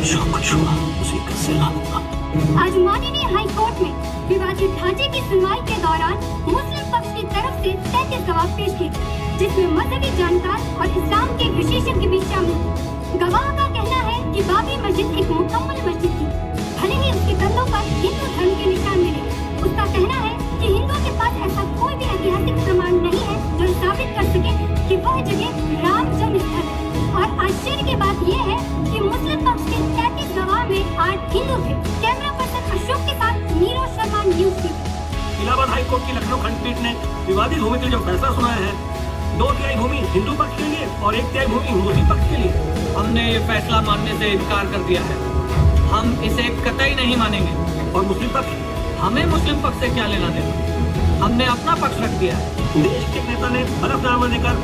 जो कुछ हुआ उसी का सिला था। आज माननीय हाई कोर्ट में विवादित ढांचे की सुनवाई के दौरान मुस्लिम पक्ष की तरफ से 33 गवाह पेश किए, जिसमें मजहबी जानकार और इस्लाम के विशेषज्ञ भी शामिल थे। गवाह का कहना है कि बाबरी मस्जिद एक मुकम्मल मस्जिद थी, भले ही उसके कंधों पर हिंदू धर्म के निशान मिले। उसका कहना है कि हिंदुओं के पास ऐसा कोई भी ऐतिहासिक प्रमाण नहीं है जो साबित कर सके कि वह जगह राम जन्म स्थल है। और आश्चर्य की बात यह है कि मुस्लिम पक्ष के 33 गवाह में 8 हिंदू थे। कैमरा पर्सन अशोक के साथ Neeraj Sharma, news TV. Allahabad high court की लखनऊ खंडपीठ ने विवादित भूमि के लिए जो फैसला सुनाया है, 2/3 भूमि हिंदू पक्ष के लिए और 1/3 भूमि मुस्लिम पक्ष के लिए। हमने ये फैसला मानने से इनकार कर दिया है। हम इसे कतई नहीं मानेंगे। और मुस्लिम पक्ष? हमें मुस्लिम पक्ष से क्या लेना देना? हमने अपना पक्ष रख दिया है। देश के नेता ने हलफनामा देकर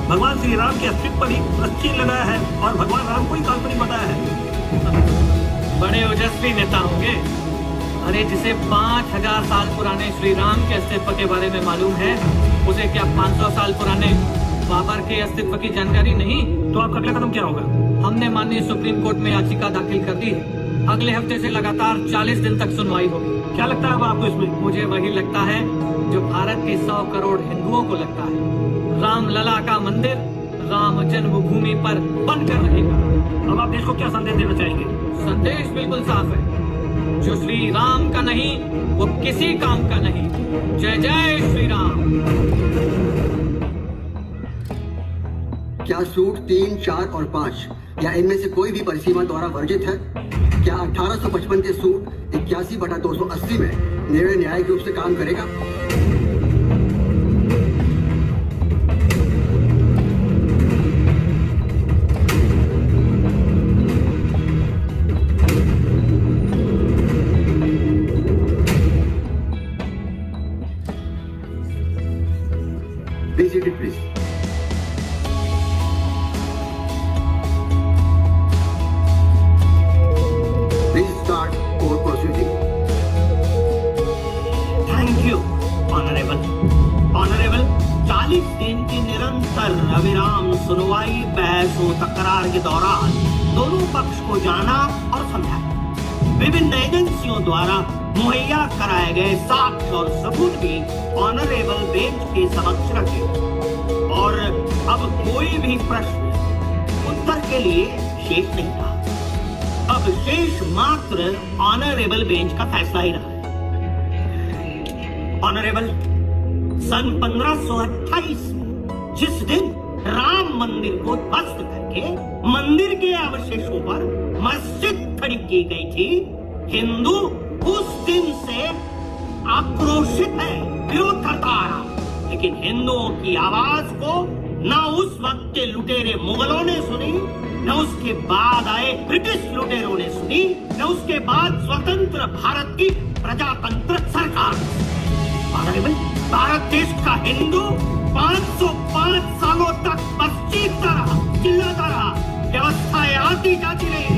भगवान श्री राम के अस्तित्व पर ही प्रश्चिह्न लगाया है और भगवान राम को ही काल्पनिक बताया है। बड़े ओजस्वी नेता होंगे। अरे जिसे 5000 साल पुराने श्री राम के अस्तित्व के बारे में मालूम है, उसे क्या 500 साल पुराने बाबर के अस्तित्व की जानकारी नहीं? तो आपका अगला कदम क्या होगा? हमने माननीय सुप्रीम कोर्ट में याचिका दाखिल कर दी है। अगले हफ्ते से लगातार 40 दिन तक सुनवाई होगी। क्या लगता है अब आपको इसमें? मुझे वही लगता है जो भारत के 100 करोड़ हिंदुओं को लगता है। रामलला का मंदिर राम जन्मभूमि पर बनकर रहेगा। अब आप देश को क्या संदेश देना चाहेंगे? संदेश बिल्कुल साफ है, जो श्री राम का नहीं वो किसी काम का नहीं। जय जय श्री राम। क्या सूट 3, 4 और 5 या इनमें से कोई भी परिसीमा द्वारा वर्जित है? क्या 1855 के सूट 81/280 में निर्णय न्यायिक रूप से काम करेगा? Be seated, please. Please start court proceeding. Thank you honourable. 40 दिन की निरंतर अविराम सुनवाई, बहस व तकरार के दौरान दोनों पक्ष को जाना और समझाया। विभिन्न एजेंसियों द्वारा मुहैया कराए गए साक्ष्य और सबूत भी ऑनरेबल बेंच के समक्ष रखे और अब कोई भी प्रश्न उत्तर के लिए शेष नहीं रहा। अब शेष मात्र ऑनरेबल बेंच का फैसला ही रहा है। ऑनरेबल, सन 1528 में जिस दिन राम मंदिर को ध्वस्त करके मंदिर के अवशेषों पर मस्जिद खड़ी की गई थी, हिंदू उस दिन से आक्रोशित है, विरोध करता आ रहा। लेकिन हिंदुओं की आवाज को न उस वक्त के लुटेरे मुगलों ने सुनी, न उसके बाद आए ब्रिटिश लुटेरों ने सुनी, न उसके बाद स्वतंत्र भारत की प्रजातंत्र सरकार। भारत देश का हिंदू 505 सालों तक बस चीखता रहा, चिल्लाता रहा, व्यवस्थाएं आती जाती रही,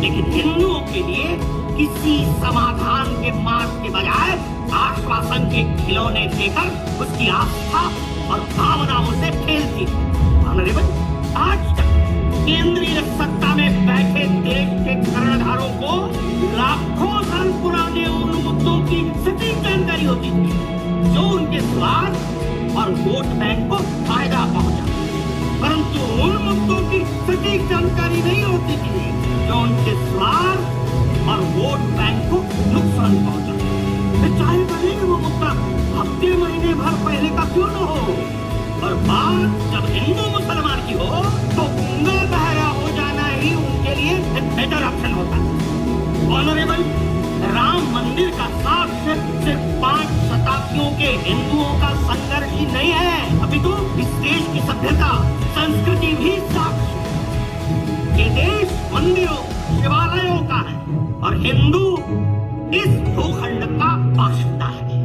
लेकिन हिंदुओं के लिए किसी समाधान के मार्ग के बजाय आश्वासन के खिलौने देकर उसकी आस्था और भावनाओं से खेलती। ऑनरेबल, आज तक केंद्रीय सत्ता में बैठे देश के कर्णधारों को लाखों साल पुराने उन मुद्दों की सटीक जानकारी होती थी जो उनके स्वार्थ और वोट बैंक को फायदा पहुंचा, परंतु उन मुद्दों की सटीक जानकारी नहीं होती थी जो उनके स्वार्थ और वोट बैंक को नुकसान पहुंचा। चाहे भले कि वो मुद्दा हफ्ते महीने भर पहले का क्यों न हो, और बात जब हिंदू मुसलमान की हो तो गंगा बहरा हो जाना ही उनके लिए बेटर ऑप्शन होता। ऑनरेबल, राम मंदिर का साक्ष्य सिर्फ 5 शताब्दियों के हिंदुओं का संघर्ष ही नहीं है, अभी तो इस देश की सभ्यता, संस्कृति भी साक्ष्य। ये देश मंदिरों, शिवालयों का है और हिंदू इस भूखंड का बाशिंदा है।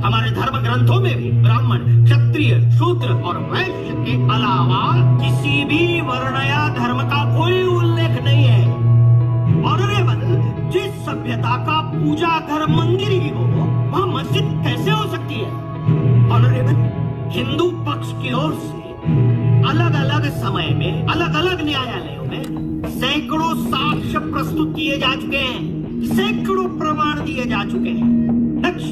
हमारे धर्म ग्रंथों में भी ब्राह्मण, क्षत्रिय, शूद्र और वैश्य के अलावा किसी भी वर्ण या धर्म का कोई उल्लेख नहीं है। ऑनरेबल, जिस सभ्यता का पूजा घर मंदिर ही हो, वहाँ मस्जिद कैसे हो सकती है? ऑनरेबल, हिंदू पक्ष की ओर से अलग अलग समय में अलग अलग न्यायालयों में सैकड़ों साक्ष्य प्रस्तुत किए जा चुके हैं, सैकड़ों प्रमाण दिए जा चुके हैं, नक्श,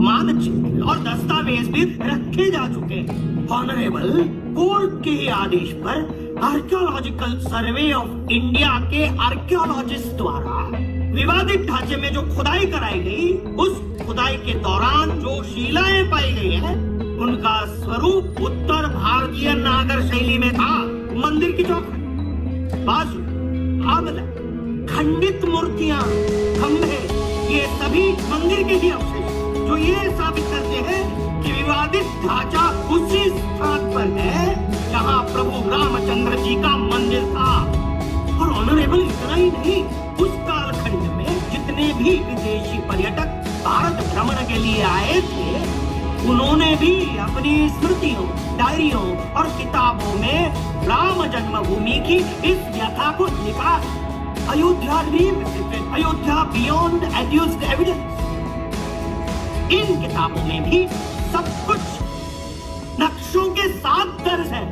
मानचित्र और दस्तावेज भी रखे जा चुके हैं। ऑनरेबल, कोर्ट के ही आदेश पर आर्कियोलॉजिकल सर्वे ऑफ इंडिया के आर्कियोलॉजिस्ट द्वारा विवादित ढांचे में जो खुदाई कराई गई, उस खुदाई के दौरान जो शिलाएं पाई गई हैं, उनका स्वरूप उत्तर भारतीय नागर शैली में था। मंदिर की चौखट, बाजू, आमला, खंडित मूर्तियां, खंभे, ये सभी मंदिर के ही अवशेष जो ये साबित करते हैं कि विवादित ढांचा उसी स्थान पर है जहां प्रभु रामचंद्र जी का मंदिर था। और ऑनरेबल, इतना ही नहीं, उस कालखंड में जितने भी विदेशी पर्यटक भारत भ्रमण के लिए आए थे, उन्होंने भी अपनी स्मृतियों, डायरियों और किताबों में राम जन्मभूमि की इस व्यथा को लिखा। Ayodhya Ayodhya beyond adduced evidence. इन किताबों में भी सब कुछ नक्शों के साथ दर्ज है।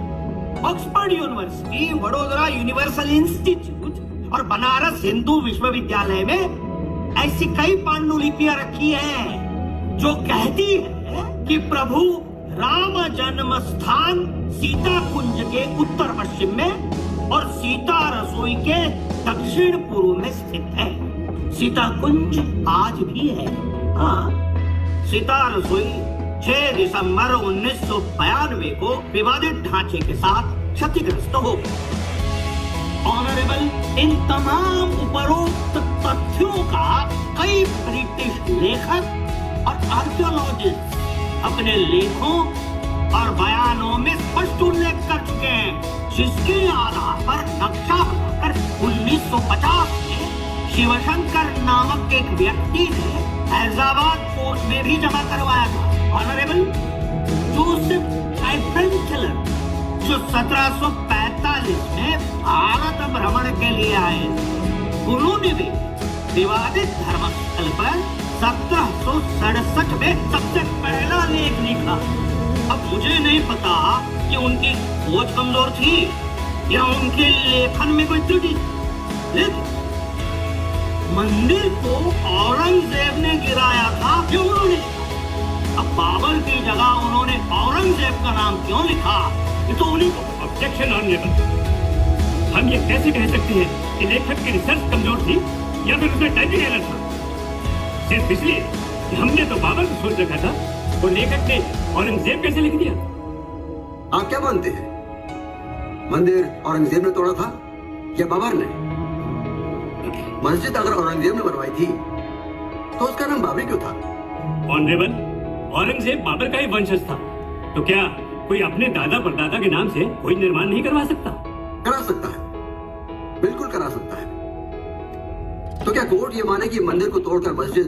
Oxford university, Vadodara universal institute और बनारस हिंदू विश्वविद्यालय में ऐसी कई पांडुलिपियां रखी हैं जो कहती है कि प्रभु राम जन्म स्थान सीता कुंज के उत्तर पश्चिम में और सीता रसोई के दक्षिण पूर्व में स्थित है। सीता कुंज आज भी है। हाँ, सीता रसोई 6 दिसंबर 1992 को विवादित ढांचे के साथ क्षतिग्रस्त हो। ऑनरेबल, इन तमाम उपरोक्त तथ्यों का कई ब्रिटिश लेखक और आर्कियोलॉजिस्ट अपने लेखों और बयानों में स्पष्ट उल्लेख कर चुके हैं, जिसके आधार पर नक्शा बनाकर 1950 में शिवशंकर नामक एक व्यक्ति ने हैदराबाद कोर्ट में भी जमा करवाया था। ऑनरेबल जोसेफ केलर, जो 1745 में भारत भ्रमण के लिए आए, उन्होंने भी विवादित धर्मस्थल पर 1767 में सबसे पहला लेख लिखा। अब मुझे नहीं पता कि उनकी खोज कमजोर थी या उनके लेखन में कोई त्रुटि, लेकिन मंदिर को औरंगजेब ने गिराया था क्यों उन्होंने लिखा। अब बाबर की जगह उन्होंने औरंगजेब का नाम क्यों लिखा, ये तो उन्हीं को। ऑब्जेक्शन ऑनरेबल, हम ये कैसे कह सकते हैं कि लेखक की रिसर्च कमजोर थी या फिर उसमें टाइपिंग एरर था? सिर्फ इसलिए कि हमने तो बाबर को सोच रखा था, वो लेखक ने औरंगजेब कैसे लिख दिया? आप क्या मानते हैं, मंदिर औरंगजेब ने तोड़ा था या बाबर ने? मस्जिद अगर औरंगजेब ने बनवाई थी तो उसका नाम बाबरी क्यों था? ऑनरेबल, औरंगजेब बाबर का ही वंशज था, तो क्या कोई अपने दादा परदादा के नाम से कोई निर्माण नहीं करवा सकता? करा सकता है, बिल्कुल करा सकता है। तो क्या कोर्ट ये माने कि मंदिर को तोड़कर मस्जिद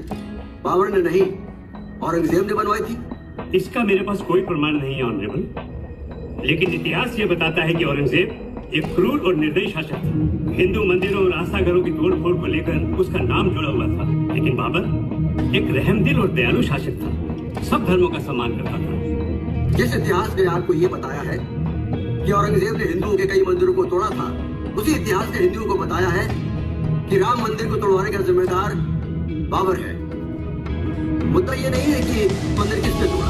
बाबर ने नहीं औरंगजेब ने बनवाई थी? इसका मेरे पास कोई प्रमाण नहीं है ऑनरेबल, लेकिन इतिहास ये बताता है कि औरंगजेब एक क्रूर और निर्दयी शासक था। हिंदू मंदिरों और आस्था घरों की तोड़फोड़ को लेकर उसका नाम जुड़ा हुआ था, लेकिन बाबर एक रहमदिल और दयालु शासक था, सब धर्मों का सम्मान करता था। जिस इतिहास ने आपको ये बताया है कि औरंगजेब ने हिंदुओं के कई मंदिरों को तोड़ा था, उसी इतिहास ने हिंदुओं को बताया है कि राम मंदिर को तोड़वाने का जिम्मेदार बाबर है। मुद्दा ये नहीं है कि मंदिर किसने तोड़ा,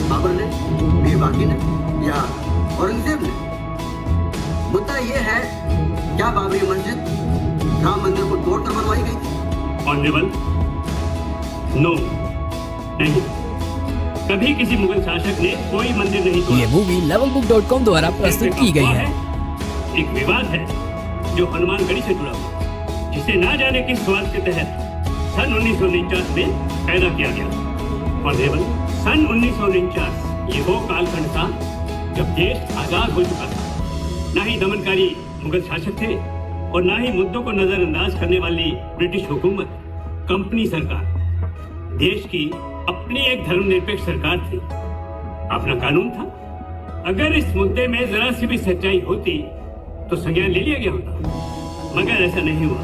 बाबर ने, मीर बाकी ने या औरंगजेब ने। मुद्दा ये है, क्या बाबरी मस्जिद राम मंदिर को तोड़कर बनवाई गई थी? ऑनरेबल, नो, नहीं, कभी किसी मुगल शासक ने कोई मंदिर नहीं तोड़ा। ये मूवी levelbook.com द्वारा प्रस्तुत की गई है। एक विवाद है जो हनुमानगढ़ी से जुड़ा हुआ, जिसे ना जाने किस स्वार्थ के तहत सन 1949 में पैदा किया गया। ऑनरेबल, सन 1949 ये वो कालखंड था जब देश आजाद हो चुका था। ना ही दमनकारी मुगल शासक थे और ना ही मुद्दों को नजरअंदाज करने वाली ब्रिटिश हुकूमत, कंपनी सरकार। देश की अपनी एक धर्मनिरपेक्ष सरकार थी, अपना कानून था। अगर इस मुद्दे में जरा सी भी सच्चाई होती तो संज्ञान ले लिया गया होता, मगर ऐसा नहीं हुआ।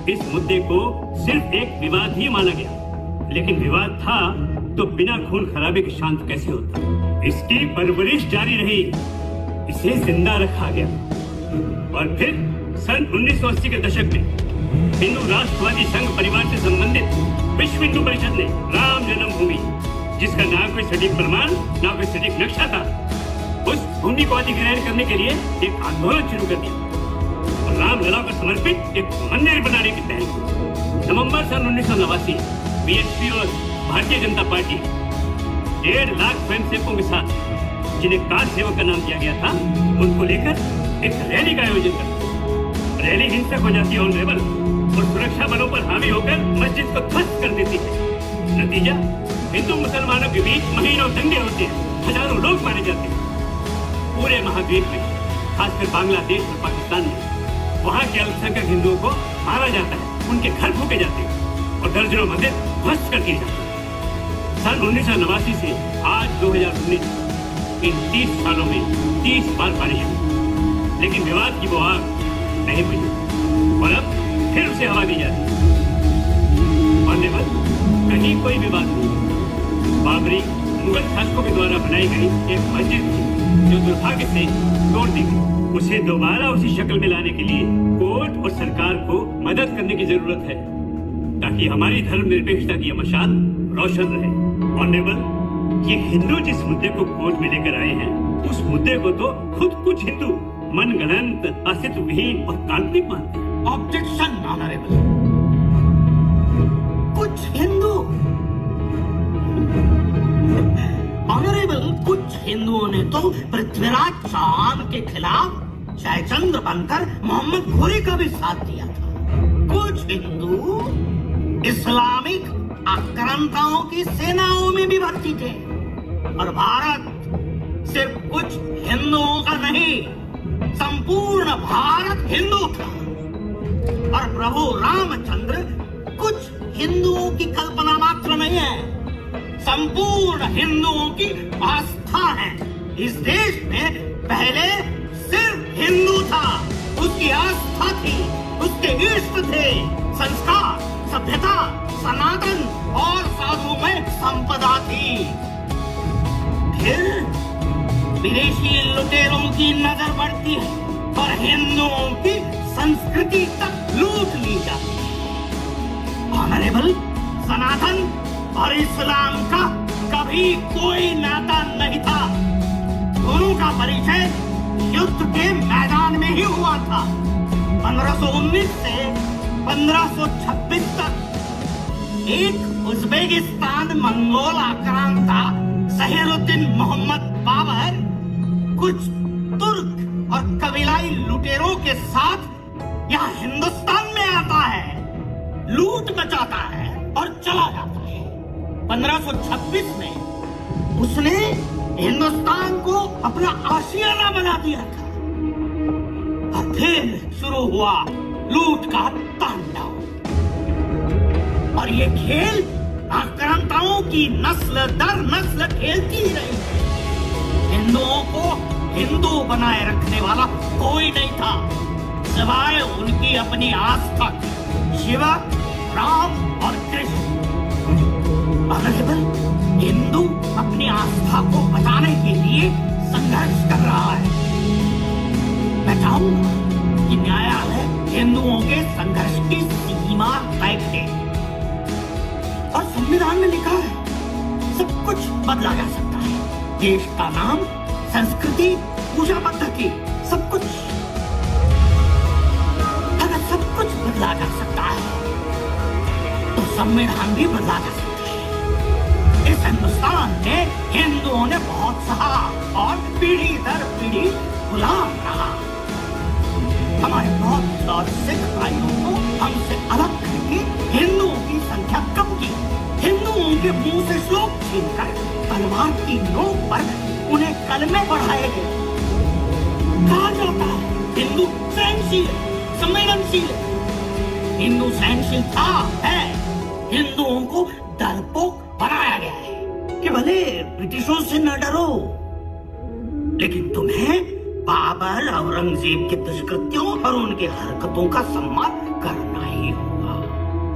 इस मुद्दे को सिर्फ एक विवाद ही माना गया, लेकिन विवाद था तो बिना खून खराबे के शांत कैसे होता। इसकी परवरिश जारी रही, इसे जिंदा रखा गया और फिर सन 1980 के दशक में हिंदू राष्ट्रवादी संघ परिवार से संबंधित विश्व हिंदू परिषद ने राम जन्मभूमि, जिसका ना कोई सटीक प्रमाण ना कोई सटीक नक्शा था, उस भूमि को अधिग्रहण करने के लिए एक आंदोलन शुरू कर दिया और रामलला को समर्पित एक मंदिर बनाने की पहल की। नवंबर सन 1989 बीएसपी और भारतीय जनता पार्टी 1.5 लाख स्वयंसेवकों के साथ, जिन्हें कार सेवक का नाम दिया गया था, उनको लेकर एक रैली का आयोजन करते। रैली हिंसक हो जाती है ऑनरेबल और सुरक्षा बलों पर हावी होकर मस्जिद को ध्वस्त कर देती है। नतीजा, हिंदू मुसलमानों के बीच महीनों दंगे होते हैं, हजारों लोग मारे जाते हैं। पूरे महाद्वीप में, खासकर बांग्लादेश और पाकिस्तान में, वहाँ के अल्पसंख्यक हिंदुओं को मारा जाता है, उनके घर फूके जाते हैं और दर्जनों मंदिर ध्वस्त कर दिए जाते हैं। सन 1989 से आज 2019 इन 30 सालों में 30 बार बारिश हुई, लेकिन विवाद की वो आग नहीं बुझी और अब फिर उसे हवा दी जाती है। कहीं कोई विवाद नहीं। बाबरी मुगल शासकों के द्वारा बनाई गई एक मस्जिद थी जो दुर्भाग्य से तोड़ दी गई। उसे दोबारा उसी शक्ल में लाने के लिए कोर्ट और सरकार को मदद करने की जरूरत है ताकि हमारी धर्मनिरपेक्षता की मशाल रोशन रहे। ऑनरेबल, ये हिंदू जिस मुद्दे को कोर्ट में लेकर आए हैं उस मुद्दे को तो खुद कुछ हिंदू मनगढ़ंत, अस्तित्वहीन और काल्पनिक मानते हैं। Objection honourable. कुछ हिंदू ऑनरेबल, कुछ हिंदुओं ने तो पृथ्वीराज चौहान के खिलाफ जयचंद्र बनकर मोहम्मद घोरी का भी साथ दिया था। कुछ हिंदू इस्लामिक आक्रांताओं की सेनाओं में भी भर्ती थे और भारत सिर्फ कुछ हिंदुओं का नहीं, संपूर्ण भारत हिंदू था। और प्रभु रामचंद्र कुछ हिंदुओं की कल्पना मात्र नहीं है, संपूर्ण हिंदुओं की आस्था है। इस देश में पहले सिर्फ हिंदू था, उसकी आस्था थी, उसके इष्ट थे, संस्कार, सभ्यता, सनातन और साधुमय संपदा थी। फिर विदेशी लुटेरों की नजर पड़ती है और हिंदुओं की संस्कृति तक लूट ली जाती है। ऑनरेबल, सनातन और इस्लाम का कभी कोई नाता नहीं था। दोनों का परिचय युद्ध के मैदान में ही हुआ था। 1519 से 1526 तक एक उज्बेकिस्तान मंगोल आक्रांता सहीरुद्दीन मोहम्मद बाबर कुछ तुर्क और कबीलाई लुटेरों के साथ यहाँ हिंदुस्तान में आता है, लूट मचाता है और चला जाता है। 1526 में उसने हिंदुस्तान को अपना आशियाना बना दिया था और फिर शुरू हुआ लूट का तांडव। और ये खेल आक्रांताओं की नस्ल दर नस्ल खेलती ही रही। हिंदुओं को हिंदू बनाए रखने वाला कोई नहीं था सिवाय उनकी अपनी आस्था की, शिव, राम और कृष्ण। ऑनरेबल, हिंदू अपनी आस्था को बचाने के लिए संघर्ष कर रहा है। मैं चाहूंगा कि न्यायालय हिंदुओं के संघर्ष की सीमा तय करे। और संविधान में लिखा है सब कुछ बदला जा सकता है, देश का नाम, संस्कृति, पूजा पद्धति, सब कुछ। अगर सब कुछ बदला जा सकता है तो संविधान भी बदला जा सकता है। इस हिंदुस्तान में हिंदुओं ने बहुत सहा और पीढ़ी दर पीढ़ी गुलाम रहा। हमारे बौद्ध और सिख भाइयों को हमसे अलग करके हिंदुओं की संख्या कम की। हिंदुओं के मुंह से श्लोक छीनकर तलवार की नोक पर उन्हें कलमे पढ़ाए गए। कहा जाता है हिंदू सहनशील, संवेदनशील। हिंदू सहनशील था, है। हिंदुओं को डरपोक बनाया गया है कि भले ब्रिटिशों से न डरो, लेकिन तुम्हें बाबर, औरंगजेब के दुष्कृत्यों और उनके हरकतों का सम्मान करना ही होगा।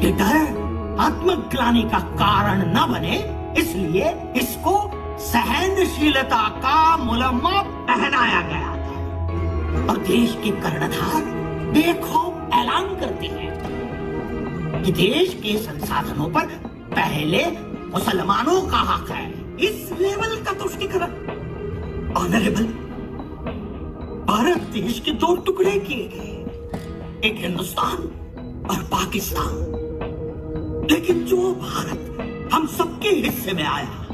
ये डर आत्मग्लानि का कारण न बने, इसलिए इसको सहनशीलता का मुलम्मा पहनाया गया था। और देश के कर्णधार बेखौफ ऐलान करते हैं कि देश के संसाधनों पर पहले मुसलमानों का हक है। इस लेवल का तुष्टीकरण। ऑनरेबल, भारत देश के दो टुकड़े किए गए, एक हिंदुस्तान और पाकिस्तान। लेकिन जो भारत हम सबके हिस्से में आया,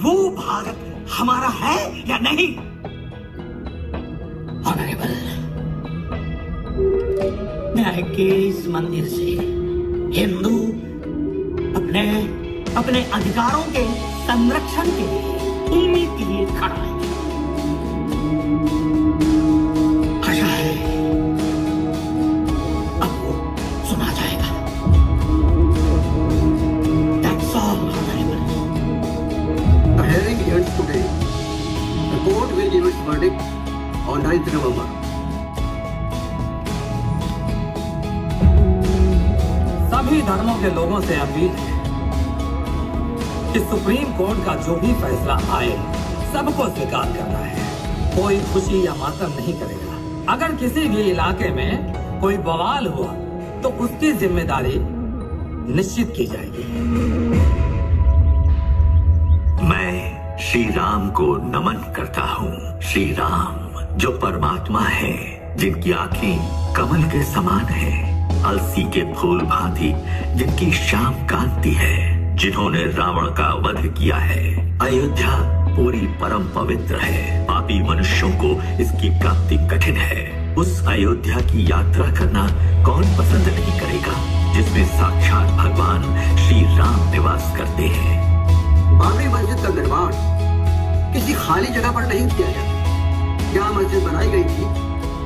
वो भारत हमारा है या नहीं? ऑनरेबल, न्याय के इस मंदिर से हिंदू अपने अधिकारों के संरक्षण के लिए उम्मीद के लिए खड़ा है। आशा है अब वो सुना जाएगा। That's all, Honorable. सभी धर्मों के लोगों से अपील है कि सुप्रीम कोर्ट का जो भी फैसला आए सबको स्वीकार करना है। कोई खुशी या मातम नहीं करेगा। अगर किसी भी इलाके में कोई बवाल हुआ तो उसकी जिम्मेदारी निश्चित की जाएगी। मैं श्री राम को नमन करता हूँ। श्री राम जो परमात्मा है, जिनकी आंखें कमल के समान है, अलसी के फूल भांति जिनकी शाम कांति है, जिन्होंने रावण का वध किया है। अयोध्या पूरी परम पवित्र है। पापी मनुष्यों को इसकी प्राप्ति कठिन है। उस अयोध्या की यात्रा करना कौन पसंद नहीं करेगा, जिसमें साक्षात भगवान श्री राम निवास करते हैं। बाबरी मस्जिद का निर्माण किसी खाली जगह पर नहीं किया गया। जहाँ मस्जिद बनाई गई थी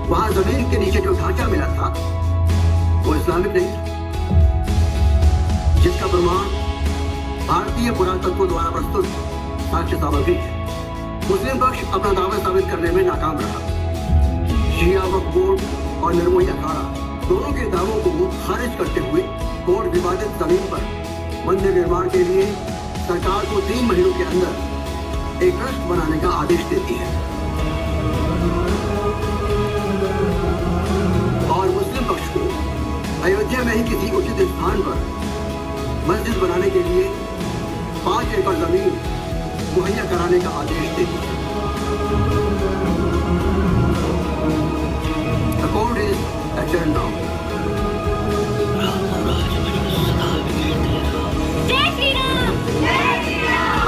वहाँ जमीन के नीचे जो ढांचा मिला था वो इस्लामिक नहीं था, जिसका प्रमाण भारतीय पुरातत्व द्वारा प्रस्तुत साक्ष्य सामग्री है। मुस्लिम पक्ष अपना दावा साबित करने में नाकाम रहा। शिया वक्फ बोर्ड और निर्मोही अखाड़ा दोनों के दावों को खारिज करते हुए कोर्ट विवादित जमीन पर मंदिर निर्माण के लिए सरकार को 3 महीनों के अंदर एक ट्रस्ट बनाने का आदेश देती है और मुस्लिम पक्ष को अयोध्या में ही किसी उचित स्थान पर मस्जिद बनाने के लिए 5 एकड़ जमीन मुहैया कराने का आदेश देती है। The court is adjourned now. जय श्री राम, जय श्री राम।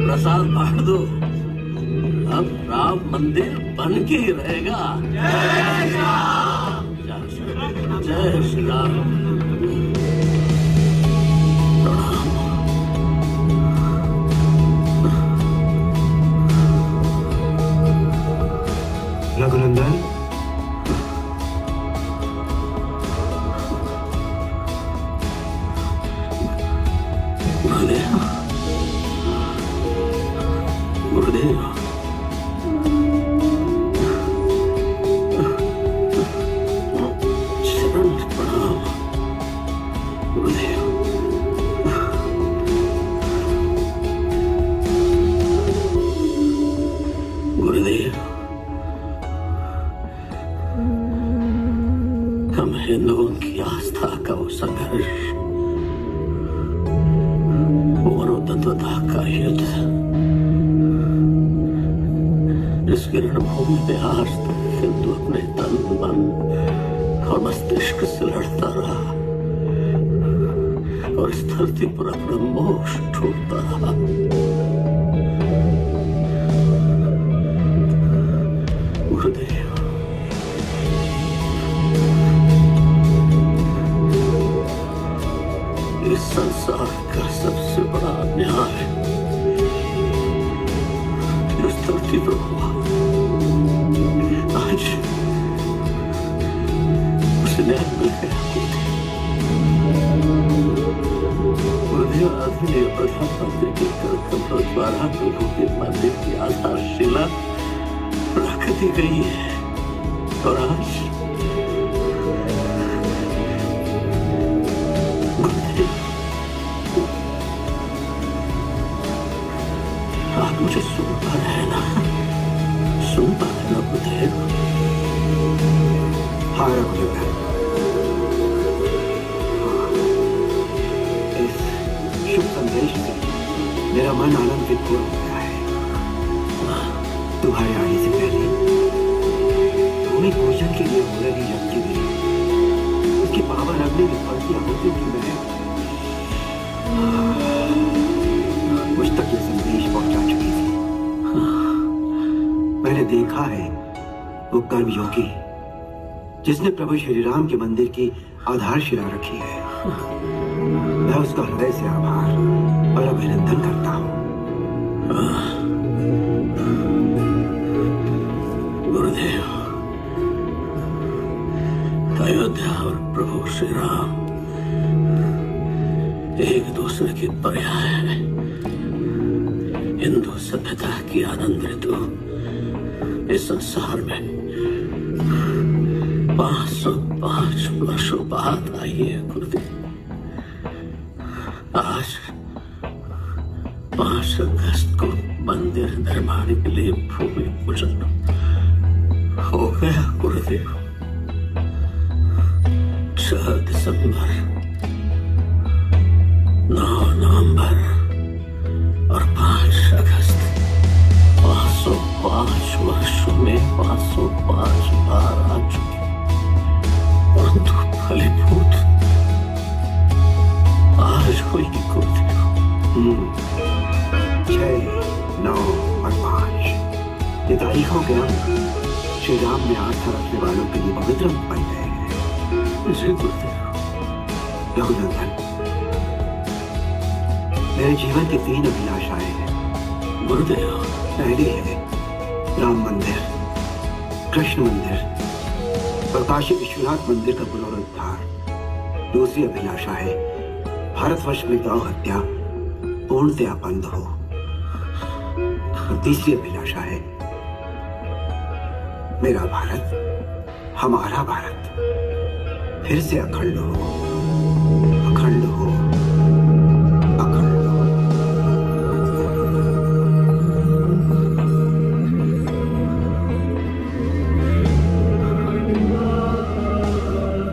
प्रसाद बांट दो। अब राम मंदिर बन के ही रहेगा। जय श्री राम, जय श्री राम। रघुनंदन, गुरुदेव, शरण प्रणाम। गुरुदेव, गुरुदेव, हम हिंदुओं की आस्था का वो संघर्ष, मनोतत्वता का युद्ध, जिसकी रणभूमि में आज तक हिंदू अपने तन, मन और मस्तिष्क से लड़ता रहा और इस धरती पर अपना मोक्ष ढूंढता रहा। गुरुदेव, इस संसार का सबसे बड़ा अन्याय इस धरती पर हुआ। आज उसे न्याय मिल गया। गुरुदेव, आदरणीय प्रधानमंत्री के कदमों द्वारा प्रभु के मंदिर की आधारशिला रख दी गई है और आज आप मुझे सुन पा रहे हैं ना? सुन पा रहे ना गुरुदेव? हाँ रघुनंदन, इस शुभ संदेश से मेरा मन आनंदित हो गया है। तुम्हारे आने से पहले भूमि पूजन के लिए हो रही यज्ञ में उसकी पावन अग्नि में पड़ती आहुतियों की महक मुझ तक ये संदेश पहुंचा चुकी थी। मैंने देखा है वो कर्मयोगी जिसने प्रभु श्री राम के मंदिर की आधारशिला रखी है। मैं उसका हृदय से आभार और अभिनंदन करता हूँ। गुरुदेव, अयोध्या और प्रभु श्री राम एक दूसरे के पर्याय हैं। हिंदू सभ्यता की आनंद ऋतु इस संसार में 505 वर्षों बाद आई है गुरुदेव। आज 5 अगस्त को मंदिर निर्माण के लिए भूमि पूजन हो गया गुरुदेव। 6 दिसंबर, 9 नवंबर और 5 अगस्त 505 वर्षों में 505 बार आ चुके, परंतु फलीभूत आज हुई गुरुदेव। 6, 9 और 5 ये तारीखों के अंक श्री राम में आस्था रखने वालों के लिए पवित्र बन गए हैं। जी गुरुदेव। रघुनंदन, मेरे जीवन की 3 अभिलाषाएं हैं गुरुदेव। पहली है राम मंदिर, कृष्ण मंदिर और काशी विश्वनाथ मंदिर का पुनरुद्धार। दूसरी अभिलाषा है भारतवर्ष में गौ हत्या पूर्णतया बंद हो। और तीसरी अभिलाषा है मेरा भारत, हमारा भारत फिर से अखंड हो, अखंड हो, अखंड हो।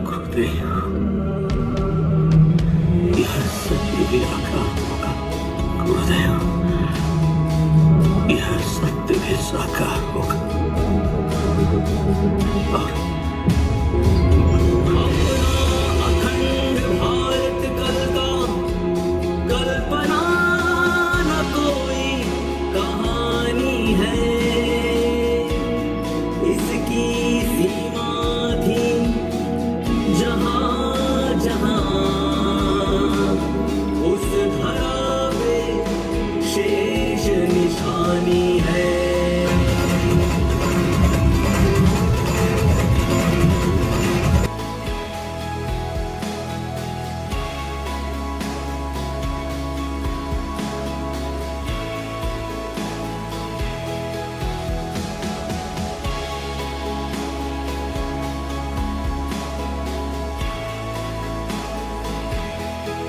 गुरुदेव, यह सत्य भी आकार होगा गुरुदेव। यह सत्य भी साकार होगा और